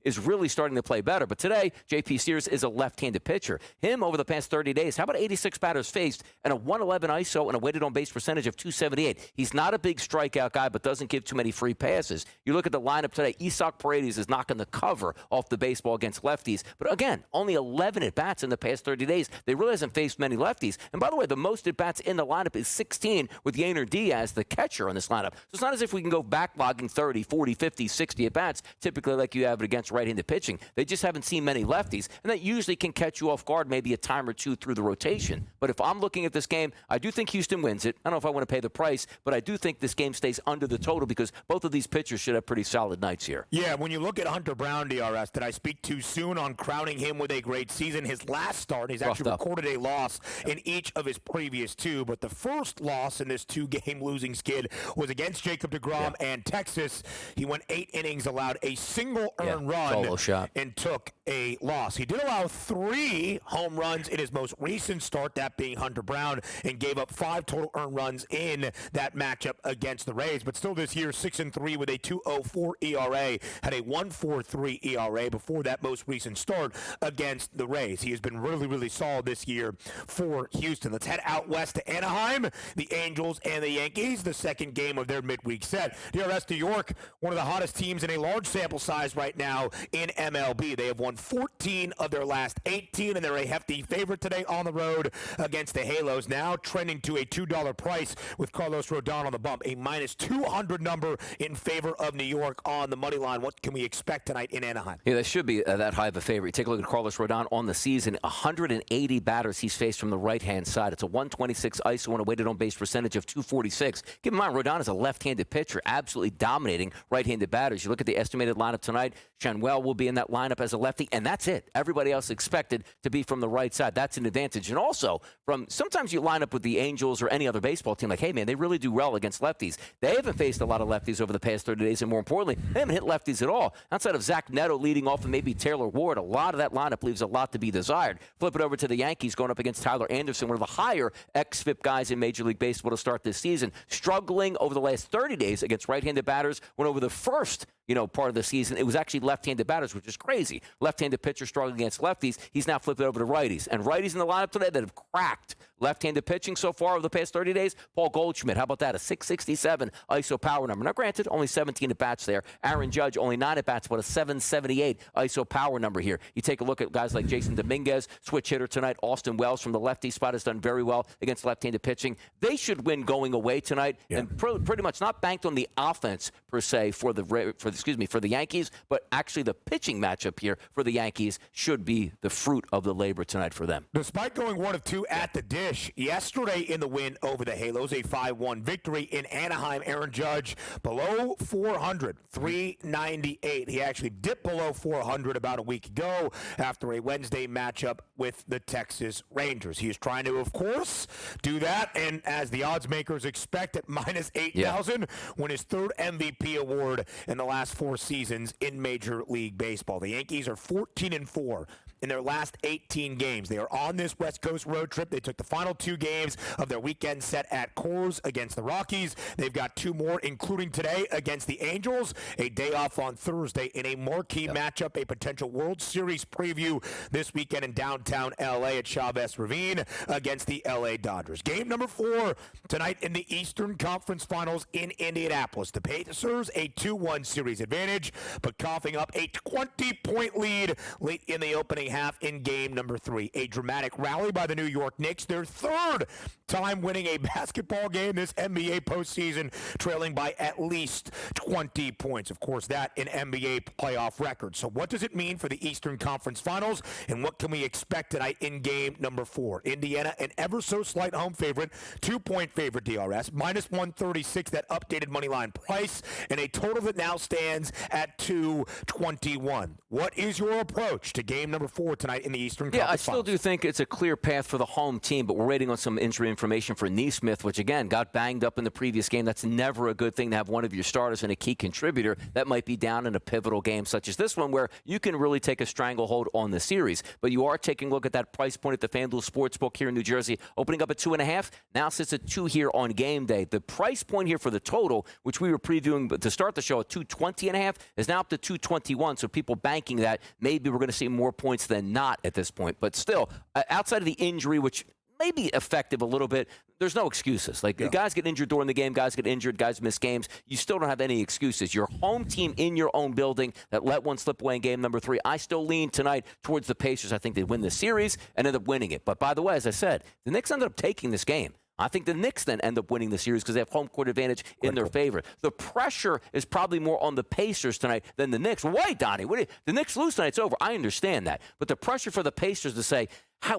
is really starting to play better. But today, J.P. Sears is a left-handed pitcher. Him over the past 30 days, how about 86 batters faced and a 111 ISO and a weighted on-base percentage of 278? He's not a big strikeout guy, but doesn't give too many free passes. You look at the lineup today, Isak Paredes is knocking the cover off the baseball against lefties. But again, only 11 at-bats in the past 30 days. They really hasn't faced many lefties. And by the way, the most at-bats in the lineup is 16 with Yainer Diaz, the catcher on this lineup. So it's not as if we can go backlogging 30, 40, 50, 60 at-bats, typically like you have it against right-handed pitching. They just haven't seen many lefties, and that usually can catch you off guard maybe a time or two through the rotation. But if I'm looking at this game, I do think Houston wins it. I don't know if I want to pay the price, but I do think this game stays under the total because both of these pitchers should have pretty solid nights here. Yeah, when you look at Hunter Brown, DRS, did I speak too soon on crowning him with a great season? His last start, he's actually recorded a loss in each of his previous two, but the first loss in this two-game losing skid was against Jacob deGrom and Texas. He went 8 innings, allowed a single earned run, and took a loss. He did allow 3 home runs in his most recent start, that being Hunter Brown, and gave up 5 total earned runs in that matchup against the Rays. But still this year, 6-3 with a 2.04 ERA, had a 1.43 ERA before that most recent start against the Rays. He has been really, really solid this year for Houston. Let's head out west to Anaheim, the Angels and the Yankees, the second game of their midweek set. DRS New York, one of the hottest teams in a large sample size right now in MLB. They have won 14 of their last 18, and they're a hefty favorite today on the road against the Halos, now trending to a $2 price with Carlos Rodon on the bump, a minus 200 number in favor of New York on the money line. What can we expect tonight in Anaheim? Yeah, that should be that high of a favorite. Take a look at Carlos Rodon on the season. 180 batters he's faced from the right-hand side. It's a 126 ISO and a weighted on-base percentage of 246. Keep in mind, Rodon is a left-handed pitcher, absolutely dominating right-handed batters. You look at the estimated lineup tonight, Chanwell will be in that lineup as a lefty, and that's it. Everybody else expected to be from the right side. That's an advantage. And also, sometimes you line up with the Angels or any other baseball team, like, hey, man, they really do well against lefties. They haven't faced a lot of lefties over the past 30 days, and more importantly, they haven't hit lefties at all. Outside of Zach Neto leading off and maybe Taylor Ward, a lot of that lineup leaves a lot to be desired. Flip it over to the Yankees going up against Tyler Anderson, one of the higher xFIP guys in Major League Baseball to start this season, struggling over the last 30 days against right-handed batters, when over the first part of the season, it was actually left-handed batters, which is crazy. Left-handed pitcher struggling against lefties. He's now flipped it over to righties. And righties in the lineup today that have cracked left-handed pitching so far over the past 30 days, Paul Goldschmidt. How about that? A 667 ISO power number. Now, granted, only 17 at-bats there. Aaron Judge, only 9 at-bats, but a 778 ISO power number here. You take a look at guys like Jason Dominguez, switch hitter tonight. Austin Wells from the lefty spot has done very well against left-handed pitching. They should win going away tonight, and pretty much not banked on the offense per se for the Yankees, but actually the pitching matchup here for the Yankees should be the fruit of the labor tonight for them. Despite going 1 of 2 at the dish yesterday in the win over the Halos, a 5-1 victory in Anaheim, Aaron Judge below 400, 398. He actually dipped below 400 about a week ago after a Wednesday matchup with the Texas Rangers. He is trying to, of course, do that, and as the odds makers expect, at minus 8,000, win his 3rd MVP award in the last 4 seasons in Major League Baseball. The Yankees are 14-4 in their last 18 games. They are on this West Coast road trip. They took the final 2 games of their weekend set at Coors against the Rockies. They've got 2 more, including today against the Angels, a day off on Thursday in a marquee matchup, a potential World Series preview this weekend in downtown L.A. at Chavez Ravine against the L.A. Dodgers. Game number 4 tonight in the Eastern Conference Finals in Indianapolis. The Pacers, a 2-1 series advantage, but coughing up a 20-point lead late in the opening half in game number 3. A dramatic rally by the New York Knicks, their 3rd time winning a basketball game this NBA postseason, trailing by at least 20 points. Of course, that an NBA playoff record. So what does it mean for the Eastern Conference Finals, and what can we expect tonight in game number 4? Indiana, an ever so slight home favorite, 2-point favorite DRS, minus 136, that updated money line price, and a total that now stands stands at 221. What is your approach to game number 4 tonight in the Eastern Conference? Yeah, I still do think it's a clear path for the home team, but we're waiting on some injury information for Neesmith, which, again, got banged up in the previous game. That's never a good thing to have one of your starters and a key contributor that might be down in a pivotal game such as this one where you can really take a stranglehold on the series. But you are taking a look at that price point at the FanDuel Sportsbook here in New Jersey, opening up at 2.5, now sits at 2 here on game day. The price point here for the total, which we were previewing to start the show at 220.5, is now up to 221, so people banking that maybe we're going to see more points than not at this point. But still, outside of the injury, which may be effective a little bit, there's no excuses. Guys get injured during the game, guys get injured, guys miss games. You still don't have any excuses. Your home team in your own building that let one slip away in game number 3. I still lean tonight towards the Pacers. I think they win the series and end up winning it. But by the way, as I said, the Knicks ended up taking this game. I think the Knicks then end up winning the series because they have home court advantage in their favor. The pressure is probably more on the Pacers tonight than the Knicks. Wait, Donnie, the Knicks lose tonight, it's over. I understand that. But the pressure for the Pacers to say,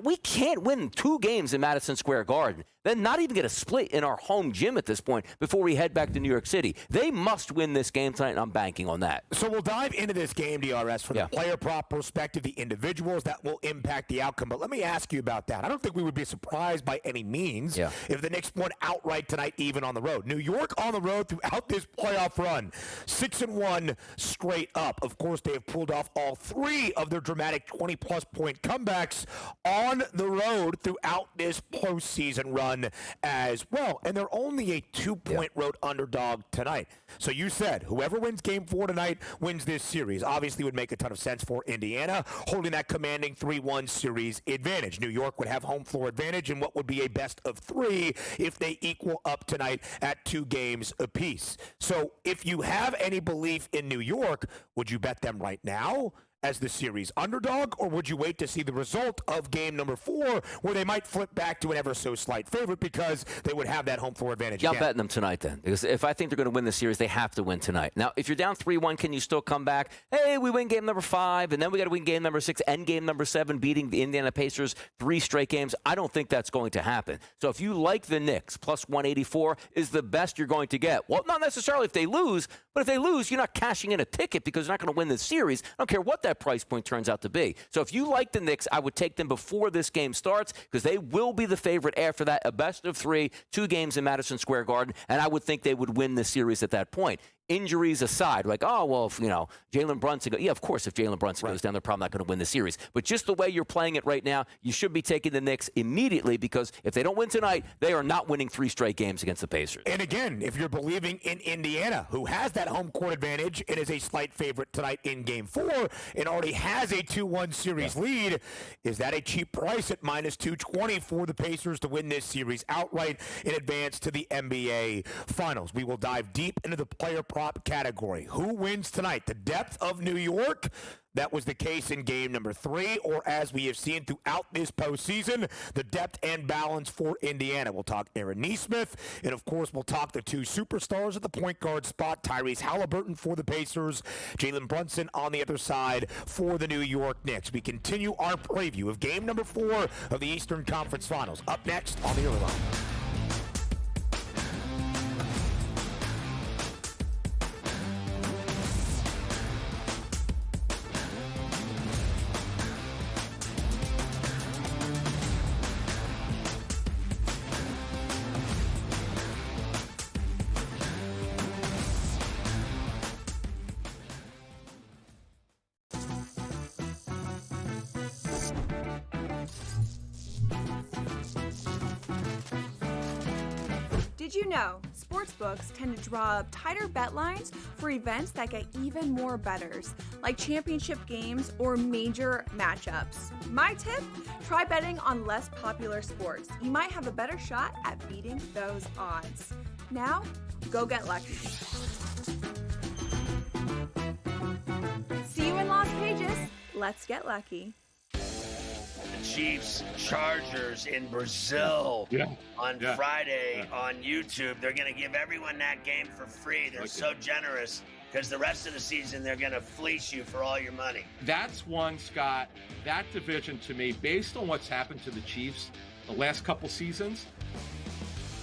we can't win 2 games in Madison Square Garden, then not even get a split in our home gym at this point before we head back to New York City. They must win this game tonight, and I'm banking on that. So we'll dive into this game, DRS, from the player prop perspective, the individuals that will impact the outcome. But let me ask you about that. I don't think we would be surprised by any means if the Knicks won outright tonight, even on the road. New York on the road throughout this playoff run, 6-1 straight up. Of course, they have pulled off all 3 of their dramatic 20-plus point comebacks on the road throughout this postseason run as well. And they're only a 2-point road underdog tonight. So you said whoever wins game 4 tonight wins this series. Obviously would make a ton of sense for Indiana, holding that commanding 3-1 series advantage. New York would have home floor advantage in what would be a best of 3 if they equal up tonight at 2 games apiece. So if you have any belief in New York, would you bet them right now as the series underdog, or would you wait to see the result of game number 4 where they might flip back to an ever so slight favorite because they would have that home floor advantage I'm again? betting them tonight then, because if I think they're going to win the series, they have to win tonight. Now, if you're down 3-1, can you still come back? Hey, we win game number 5, and then we got to win game number 6 and game number 7, beating the Indiana Pacers 3 straight games. I don't think that's going to happen. So if you like the Knicks, plus 184 is the best you're going to get. Well, not necessarily if they lose, but if they lose, you're not cashing in a ticket because you're not going to win the series. I don't care what that price point turns out to be. So if you like the Knicks, I would take them before this game starts because they will be the favorite after that. A best of 3, 2 games in Madison Square Garden, and I would think they would win the series at that point. Injuries aside, like, oh, well, if, Jalen Brunson, of course, if Jalen Brunson goes down, they're probably not going to win the series. But just the way you're playing it right now, you should be taking the Knicks immediately because if they don't win tonight, they are not winning 3 straight games against the Pacers. And again, if you're believing in Indiana, who has that home court advantage and is a slight favorite tonight in game 4 and already has a 2-1 series lead, is that a cheap price at minus 220 for the Pacers to win this series outright in advance to the NBA Finals? We will dive deep into the player prop category. Who wins tonight? The depth of New York? That was the case in game number 3, or as we have seen throughout this postseason, the depth and balance for Indiana. We'll talk Aaron Neesmith, and of course we'll talk the 2 superstars at the point guard spot, Tyrese Halliburton for the Pacers, Jalen Brunson on the other side for the New York Knicks. We continue our preview of game number 4 of the Eastern Conference Finals. Up next on the Early Line. Did you know sportsbooks tend to draw up tighter bet lines for events that get even more bettors, like championship games or major matchups? My tip? Try betting on less popular sports. You might have a better shot at beating those odds. Now, go get lucky. See you in Las Vegas. Let's get lucky. Chiefs Chargers in Brazil on Friday on YouTube. They're going to give everyone that game for free. They're so generous because the rest of the season they're going to fleece you for all your money. That's one, Scott. That division to me, based on what's happened to the Chiefs the last couple seasons,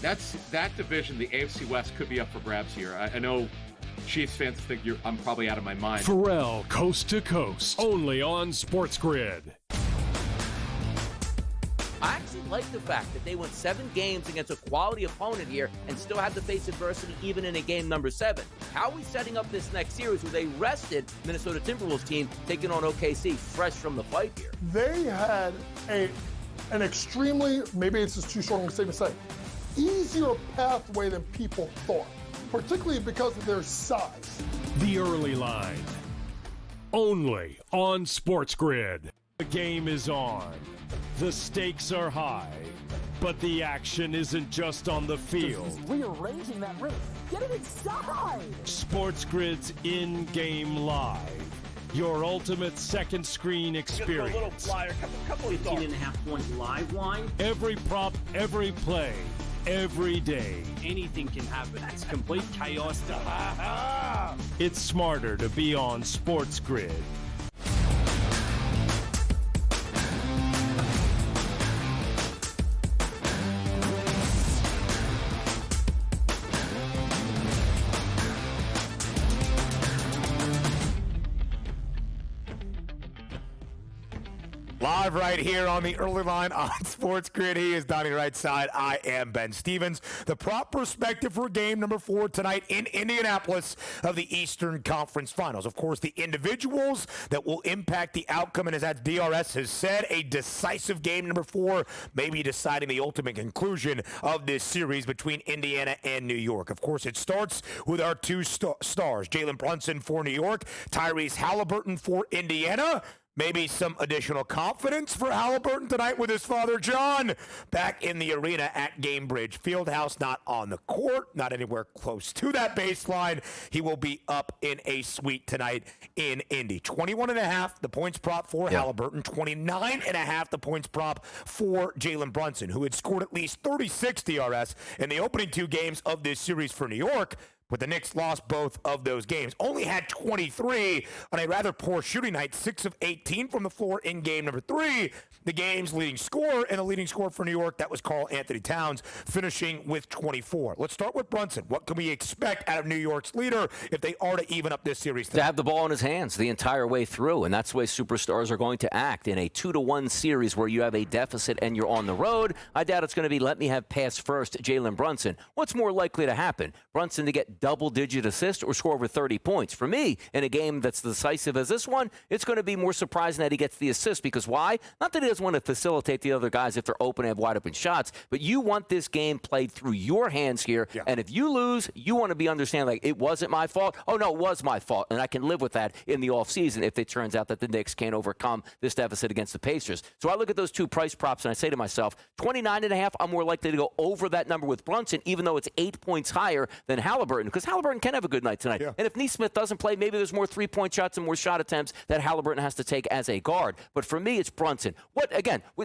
that division, the AFC West, could be up for grabs here. I know Chiefs fans think I'm probably out of my mind. Pharrell, Coast to Coast, only on SportsGrid. I actually like the fact that they went 7 games against a quality opponent here and still had to face adversity even in a game number 7. How are we setting up this next series with a rested Minnesota Timberwolves team taking on OKC fresh from the fight here? They had an extremely, maybe it's just too short of a statement to say, easier pathway than people thought, particularly because of their size. The early line, only on SportsGrid. The game is on. The stakes are high, but the action isn't just on the field. He's rearranging that roof. Get it inside! SportsGrid's in-game live. Your ultimate second screen experience. A little flyer, couple 18.5 points live line. Every prop, every play, every day. Anything can happen. It's complete chaos. It's smarter to be on SportsGrid. Live right here on the early line on SportsGrid. He is Donnie right side. I am Ben Stevens. The prop perspective for game number 4 tonight in Indianapolis of the Eastern Conference Finals. Of course, the individuals that will impact the outcome, and as that DRS has said, a decisive game number 4, maybe deciding the ultimate conclusion of this series between Indiana and New York. Of course, it starts with our 2 stars, Jalen Brunson for New York, Tyrese Halliburton for Indiana. Maybe some additional confidence for Halliburton tonight with his father, John, back in the arena at Gamebridge Fieldhouse, not on the court, not anywhere close to that baseline. He will be up in a suite tonight in Indy. 21.5, the points prop for Halliburton. 29.5, the points prop for Jalen Brunson, who had scored at least 36 DRS in the opening 2 games of this series for New York. But the Knicks lost both of those games. Only had 23 on a rather poor shooting night, 6 of 18 from the floor in game number 3. The game's leading scorer, and the leading scorer for New York, that was Karl Anthony Towns, finishing with 24. Let's start with Brunson. What can we expect out of New York's leader if they are to even up this series tonight? To have the ball in his hands the entire way through, and that's the way superstars are going to act in a 2-1 series where you have a deficit and you're on the road. I doubt it's going to be let me have pass first Jalen Brunson. What's more likely to happen? Brunson to get double-digit assist or score over 30 points. For me, in a game that's decisive as this one, it's going to be more surprising that he gets the assist because why? Not that he doesn't want to facilitate the other guys if they're open and have wide-open shots, but you want this game played through your hands here, and if you lose, you want to be understanding, like, it wasn't my fault. Oh, no, it was my fault, and I can live with that in the offseason if it turns out that the Knicks can't overcome this deficit against the Pacers. So I look at those 2 price props, and I say to myself, 29.5, I'm more likely to go over that number with Brunson, even though it's 8 points higher than Halliburton, because Halliburton can have a good night tonight. And if Nesmith doesn't play, maybe there's more 3-point shots and more shot attempts that Halliburton has to take as a guard. But for me, it's Brunson.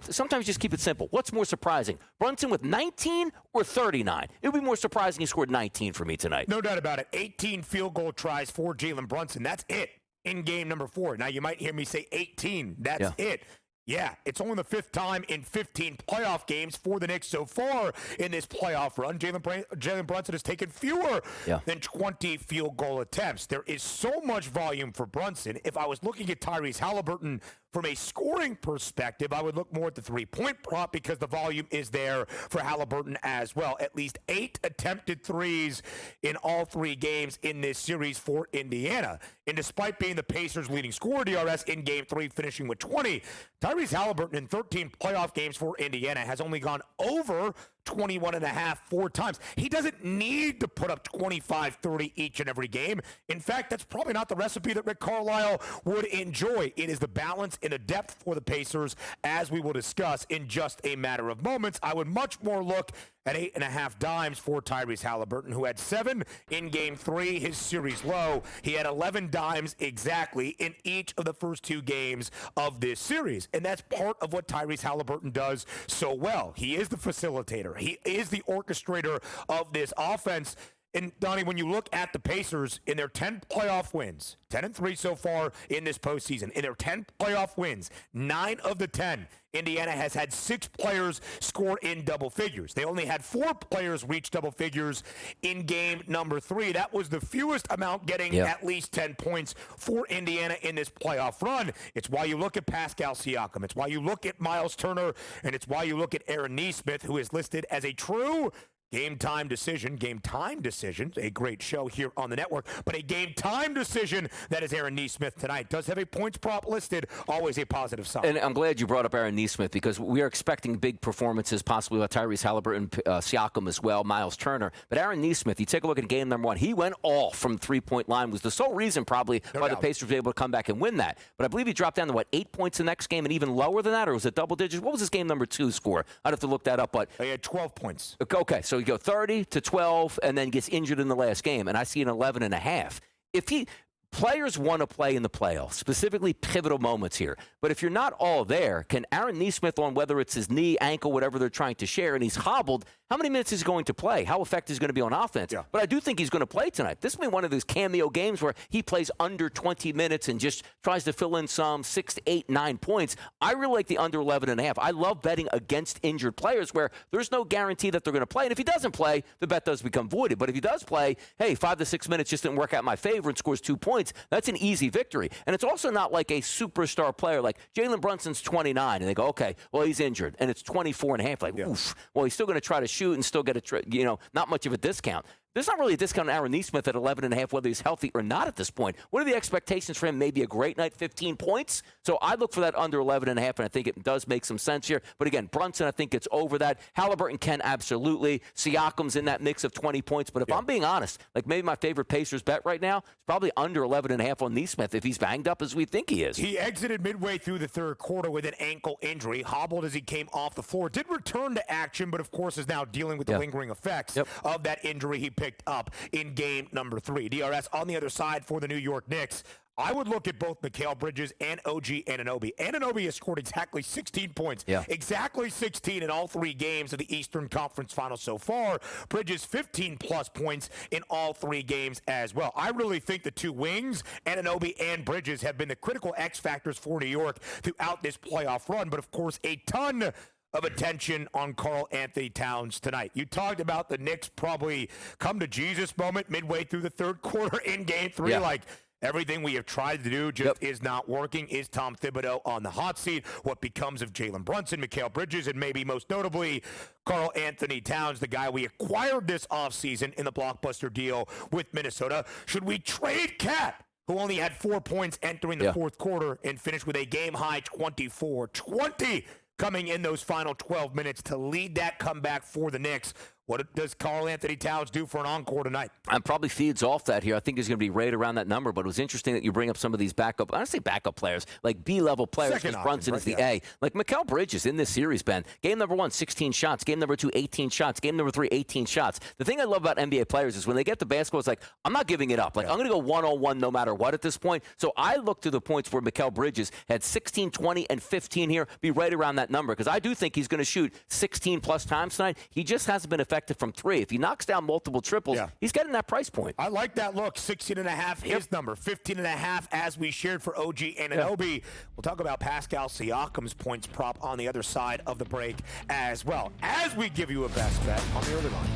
Sometimes just keep it simple. What's more surprising? Brunson with 19 or 39? It would be more surprising he scored 19 for me tonight. No doubt about it. 18 field goal tries for Jalen Brunson. That's it in game number 4. Now, you might hear me say 18. That's it. Yeah, it's only the 5th time in 15 playoff games for the Knicks so far in this playoff run. Jalen Brunson has taken fewer than 20 field goal attempts. There is so much volume for Brunson. If I was looking at Tyrese Halliburton from a scoring perspective, I would look more at the 3-point prop because the volume is there for Halliburton as well. At least 8 attempted threes in all 3 games in this series for Indiana. And despite being the Pacers' leading scorer, DRS in Game 3 finishing with 20, Tyrese Halliburton in 13 playoff games for Indiana has only gone over 21.5 4 times. He doesn't need to put up 25, 30 each and every game. In fact, that's probably not the recipe that Rick Carlisle would enjoy. It is the balance and the depth for the Pacers, as we will discuss in just a matter of moments. I would much more look at 8.5 dimes for Tyrese Halliburton, who had 7 in Game 3, his series low. He had 11 dimes exactly in each of the first 2 games of this series. And that's part of what Tyrese Halliburton does so well. He is the facilitator. He is the orchestrator of this offense. And, Donnie, when you look at the Pacers in their 10 playoff wins, 10-3 so far in this postseason, in their 10 playoff wins, 9 of the 10, Indiana has had 6 players score in double figures. They only had 4 players reach double figures in game number 3. That was the fewest amount getting at least 10 points for Indiana in this playoff run. It's why you look at Pascal Siakam. It's why you look at Miles Turner. And it's why you look at Aaron Nesmith, who is listed as a true Game time decision, a great show here on the network, but a game time decision that is Aaron Nesmith tonight. Does have a points prop listed, always a positive sign. And I'm glad you brought up Aaron Nesmith because we are expecting big performances, possibly with Tyrese Halliburton, Siakam as well, Miles Turner. But Aaron Nesmith, you take a look at game number 1, he went off from the three-point line, was the sole reason probably why the Pacers were able to come back and win that. But I believe he dropped down to, 8 points the next game and even lower than that, or was it double digits? What was his game number 2 score? I'd have to look that up. But he had 12 points. Okay, so you go 30 to 12 and then gets injured in the last game, and I see an 11.5. Players want to play in the playoffs, specifically pivotal moments here. But if you're not all there, can Aaron Nesmith, on whether it's his knee, ankle, whatever they're trying to share, and he's hobbled, how many minutes is he going to play? How effective is he going to be on offense? Yeah. But I do think he's going to play tonight. This will be one of those cameo games where he plays under 20 minutes and just tries to fill in some 6 to 8, 9 points. I really like the under 11.5. I love betting against injured players where there's no guarantee that they're going to play. And if he doesn't play, the bet does become voided. But if he does play, hey, 5 to 6 minutes just didn't work out in my favor and scores 2 points, that's an easy victory. And it's also not like a superstar player like Jalen Brunson's 29, and they go, okay, well, he's injured, and it's 24.5. Like, oof. Well, he's still going to try to shoot and still get not much of a discount. There's not really a discount on Aaron Nesmith at 11.5, whether he's healthy or not at this point. What are the expectations for him? Maybe a great night, 15 points. So I look for that under 11.5, and I think it does make some sense here. But again, Brunson, I think it's over that. Halliburton can absolutely. Siakam's in that mix of 20 points. But if I'm being honest, like maybe my favorite Pacers bet right now is probably under 11.5 on Nesmith if he's banged up as we think he is. He exited midway through the third quarter with an ankle injury, hobbled as he came off the floor. Did return to action, but of course is now dealing with the lingering effects of that injury he picked up in game number 3. DRS on the other side for the New York Knicks. I would look at both Mikal Bridges and OG Anunoby. Anunoby has scored exactly 16 points. Exactly 16 in all 3 games of the Eastern Conference Finals so far. Bridges 15-plus points in all 3 games as well. I really think the 2 wings, Anunoby and Bridges, have been the critical X factors for New York throughout this playoff run. But, of course, a ton of attention on Karl Anthony Towns tonight. You talked about the Knicks probably come to Jesus moment midway through the third quarter in game 3. Like, everything we have tried to do just is not working. Is Tom Thibodeau on the hot seat? What becomes of Jalen Brunson, Mikal Bridges, and maybe most notably Karl Anthony Towns, the guy we acquired this offseason in the blockbuster deal with Minnesota? Should we trade Cat, who only had 4 points entering the fourth quarter and finished with a game-high 24-20 coming in those final 12 minutes to lead that comeback for the Knicks? What does Karl Anthony Towns do for an encore tonight? And probably feeds off that here. I think he's going to be right around that number. But it was interesting that you bring up some of these backup, I don't say backup players, like B-level players, because Brunson is the A. Like Mikal Bridges in this series, Ben. Game number 1, 16 shots. Game number 2, 18 shots. Game number 3, 18 shots. The thing I love about NBA players is when they get the basketball, it's like, I'm not giving it up. Like, I'm going to go one-on-one no matter what at this point. So I look to the points where Mikal Bridges had 16, 20, and 15 here, be right around that number, because I do think he's going to shoot 16-plus times tonight. He just hasn't been effective from 3. If he knocks down multiple triples, he's getting that price point. I like that look. 16.5 his number. 15.5 as we shared for OG Anunoby. We'll talk about Pascal Siakam's points prop on the other side of the break as well, as we give you a best bet on the early line.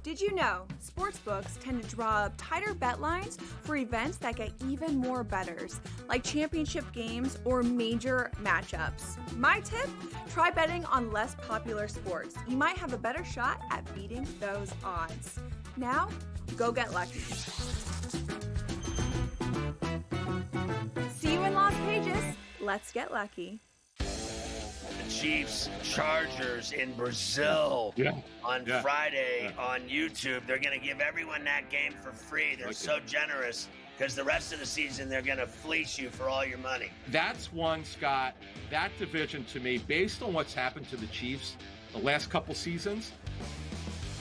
Did you know sportsbooks tend to draw up tighter bet lines for events that get even more bettors, like championship games or major matchups? My tip? Try betting on less popular sports. You might have a better shot at beating those odds. Now, go get lucky. See you in Las Vegas. Let's get lucky. Chiefs Chargers in Brazil on Friday on YouTube. They're going to give everyone that game for free. They're so generous because the rest of the season they're going to fleece you for all your money. That's one, Scott. That division, to me, based on what's happened to the Chiefs the last couple seasons,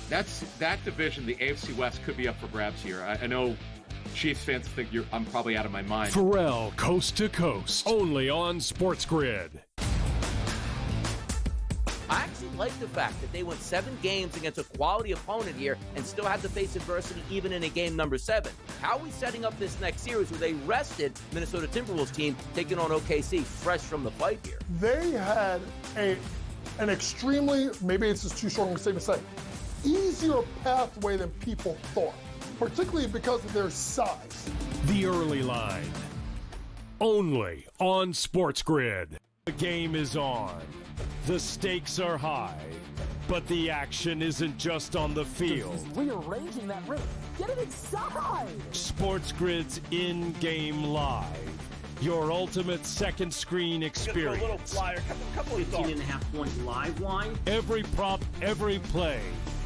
that division, the AFC West, could be up for grabs here. I know Chiefs fans think I'm probably out of my mind. Pharrell, coast to coast, only on SportsGrid. I actually like the fact that they went 7 games against a quality opponent here and still had to face adversity even in a game number 7. How are we setting up this next series where they rested Minnesota Timberwolves team taking on OKC fresh from the fight here? They had an extremely, maybe it's just too strong a statement to say, easier pathway than people thought, particularly because of their size. The early line, only on SportsGrid. The game is on. The stakes are high, but the action isn't just on the field. He's rearranging that roof. Get it inside! SportsGrid's in-game live. Your ultimate second screen experience. A little flyer, couple 15.5-point live line. Every prop, every play,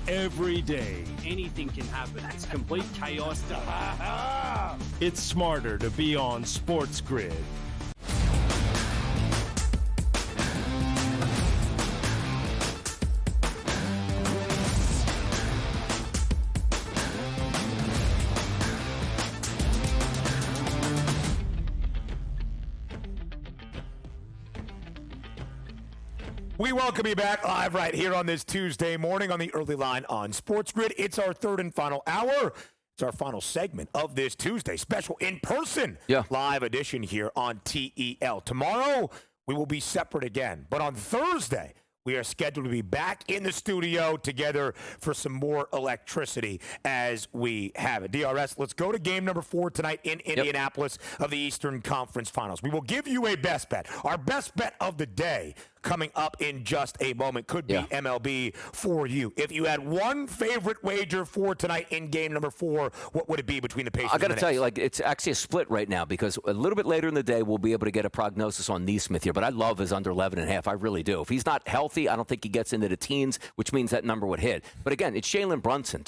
every day. Anything can happen. It's complete chaos. It's smarter to be on SportsGrid. We welcome you back live right here on this Tuesday morning on the early line on SportsGrid. It's our third and final hour. It's our final segment of this Tuesday special in-person live edition here on TEL. Tomorrow, we will be separate again. But on Thursday, we are scheduled to be back in the studio together for some more electricity as we have it. DRS, let's go to game number 4 tonight in Indianapolis of the Eastern Conference Finals. We will give you a best bet. Our best bet of the day coming up in just a moment could be MLB for you. If you had one favorite wager for tonight in game number 4, what would it be between the Pacers and the Nets? I got to tell you, it's actually a split right now because a little bit later in the day we'll be able to get a prognosis on Neesmith here, but I love his under 11.5. I really do. If he's not healthy, I don't think he gets into the teens, which means that number would hit. But again, it's Jalen Brunson.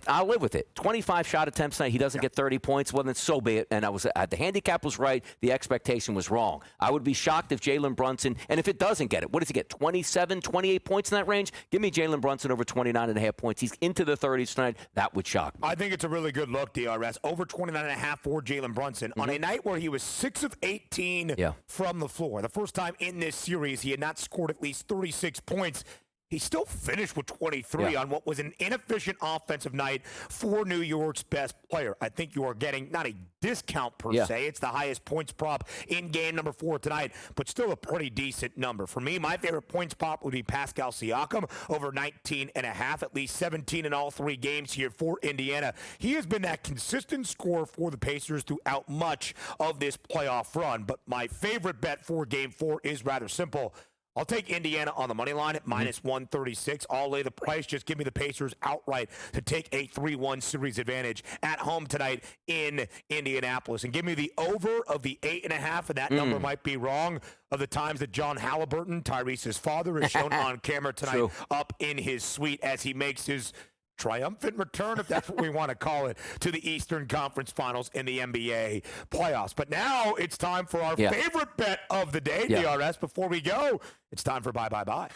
I'll live with it. 25 shot attempts tonight. He doesn't get 30 points. Well, then so be it. And the handicap was right. The expectation was wrong. I would be shocked if Jalen Brunson, and if it doesn't get it, what does he get? 27, 28 points in that range? Give me Jalen Brunson over 29.5 points. He's into the 30s tonight. That would shock me. I think it's a really good look, DRS. Over 29.5 for Jalen Brunson on a night where he was 6 of 18 from the floor. The first time in this series he had not scored at least 36 points. He still finished with 23 on what was an inefficient offensive night for New York's best player. I think you are getting not a discount per se. It's the highest points prop in game number 4 tonight, but still a pretty decent number. For me, my favorite points prop would be Pascal Siakam over 19.5, at least 17 in all 3 games here for Indiana. He has been that consistent scorer for the Pacers throughout much of this playoff run, but my favorite bet for game 4 is rather simple. I'll take Indiana on the money line at minus 136. I'll lay the price. Just give me the Pacers outright to take a 3-1 series advantage at home tonight in Indianapolis. And give me the over of the 8.5, and that number might be wrong, of the times that John Halliburton, Tyrese's father, is shown on camera tonight up in his suite as he makes his triumphant return, if that's what we want to call it, to the Eastern Conference Finals in the NBA playoffs. But now it's time for our favorite bet of the day, DRS. Before we go, it's time for Bye, Bye, Bye.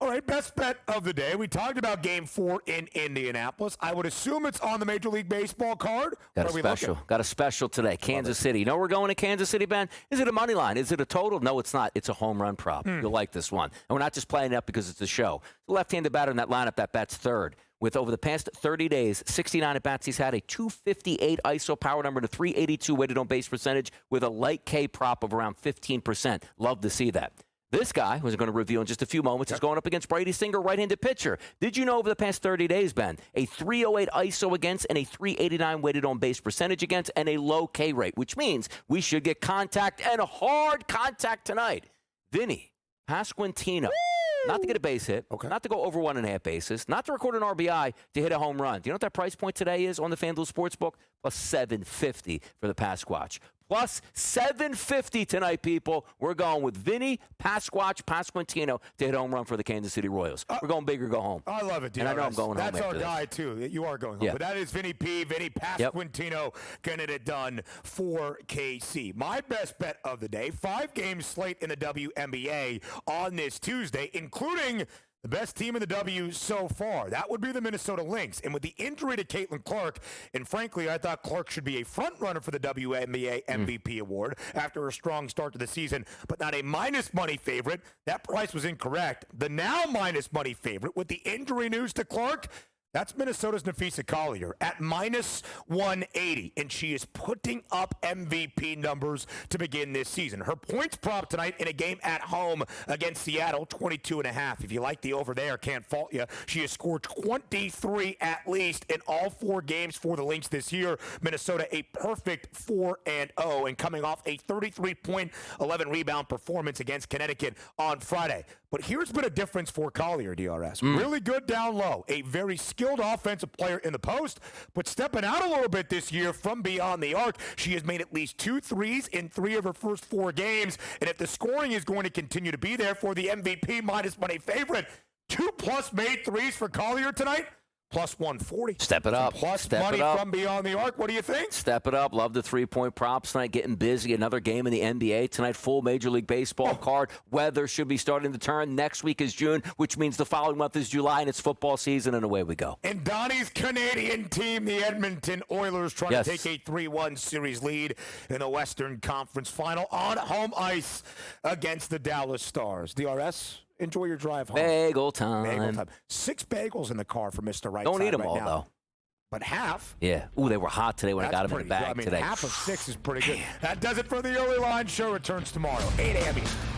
All right, best bet of the day. We talked about Game 4 in Indianapolis. I would assume it's on the Major League Baseball card. Got a special today. Kansas City. You know we're going to Kansas City, Ben? Is it a money line? Is it a total? No, it's not. It's a home run prop. You'll like this one. And we're not just playing it up because it's a show. The left-handed batter in that lineup that bats third. With over the past 30 days, 69 at-bats, he's had a 258 ISO power number and a 382 weighted on base percentage with a light K prop of around 15%. Love to see that. This guy, who I'm going to reveal in just a few moments, is going up against Brady Singer, right-handed pitcher. Did you know over the past 30 days, Ben, a 308 ISO against and a 389 weighted on base percentage against and a low K rate, which means we should get contact and hard contact tonight. Vinny Pasquantino not to get a base hit, not to go over 1.5 bases, not to record an RBI, to hit a home run. Do you know what that price point today is on the FanDuel Sportsbook? Plus $750 for the Pasquatch. Plus $750 tonight, people. We're going with Vinny Pasquantino to hit a home run for the Kansas City Royals. We're going big or go home. I love it, DRS. And I know I'm going That's home our after guy, too. You are going home. Yeah. But that is Vinny Pasquantino getting it done for KC. My best bet of the day, 5-game slate in the WNBA on this Tuesday, including the best team in the W so far. That would be the Minnesota Lynx. And with the injury to Caitlin Clark, and frankly, I thought Clark should be a front runner for the WNBA MVP award after a strong start to the season, but not a minus money favorite. That price was incorrect. The now minus money favorite with the injury news to Clark, that's Minnesota's Nafisa Collier at minus 180, and she is putting up MVP numbers to begin this season. Her points prop tonight in a game at home against Seattle, 22.5. If you like the over there, can't fault you. She has scored 23 at least in all 4 games for the Lynx this year. Minnesota a perfect 4-0, and coming off a 33-point, 11-rebound performance against Connecticut on Friday. But here's been a difference for Collier, DRS. Really good down low, a very skilled offensive player in the post, but stepping out a little bit this year from beyond the arc. She has made at least 2 threes in 3 of her first 4 games, and if the scoring is going to continue to be there for the MVP minus money favorite, 2+ made threes for Collier tonight, plus 140. Step it up. Plus Step money it up. from beyond the arc. What do you think? Step it up. Love the 3-point props tonight. Getting busy. Another game in the NBA tonight. Full Major League Baseball card. Weather should be starting to turn. Next week is June, which means the following month is July, and it's football season, and away we go. And Donnie's Canadian team, the Edmonton Oilers, trying to take a 3-1 series lead in the Western Conference Final on home ice against the Dallas Stars. DRS? Enjoy your drive home. Bagel time. Bagel time. 6 bagels in the car for Mr. Right. Don't eat them right all, now. though. But half. Yeah. Ooh, they were hot today when I got them in the bag good. I mean, today. half of 6 is pretty good. That does it for the Early Line Show. Returns tomorrow, 8 a.m. Eastern.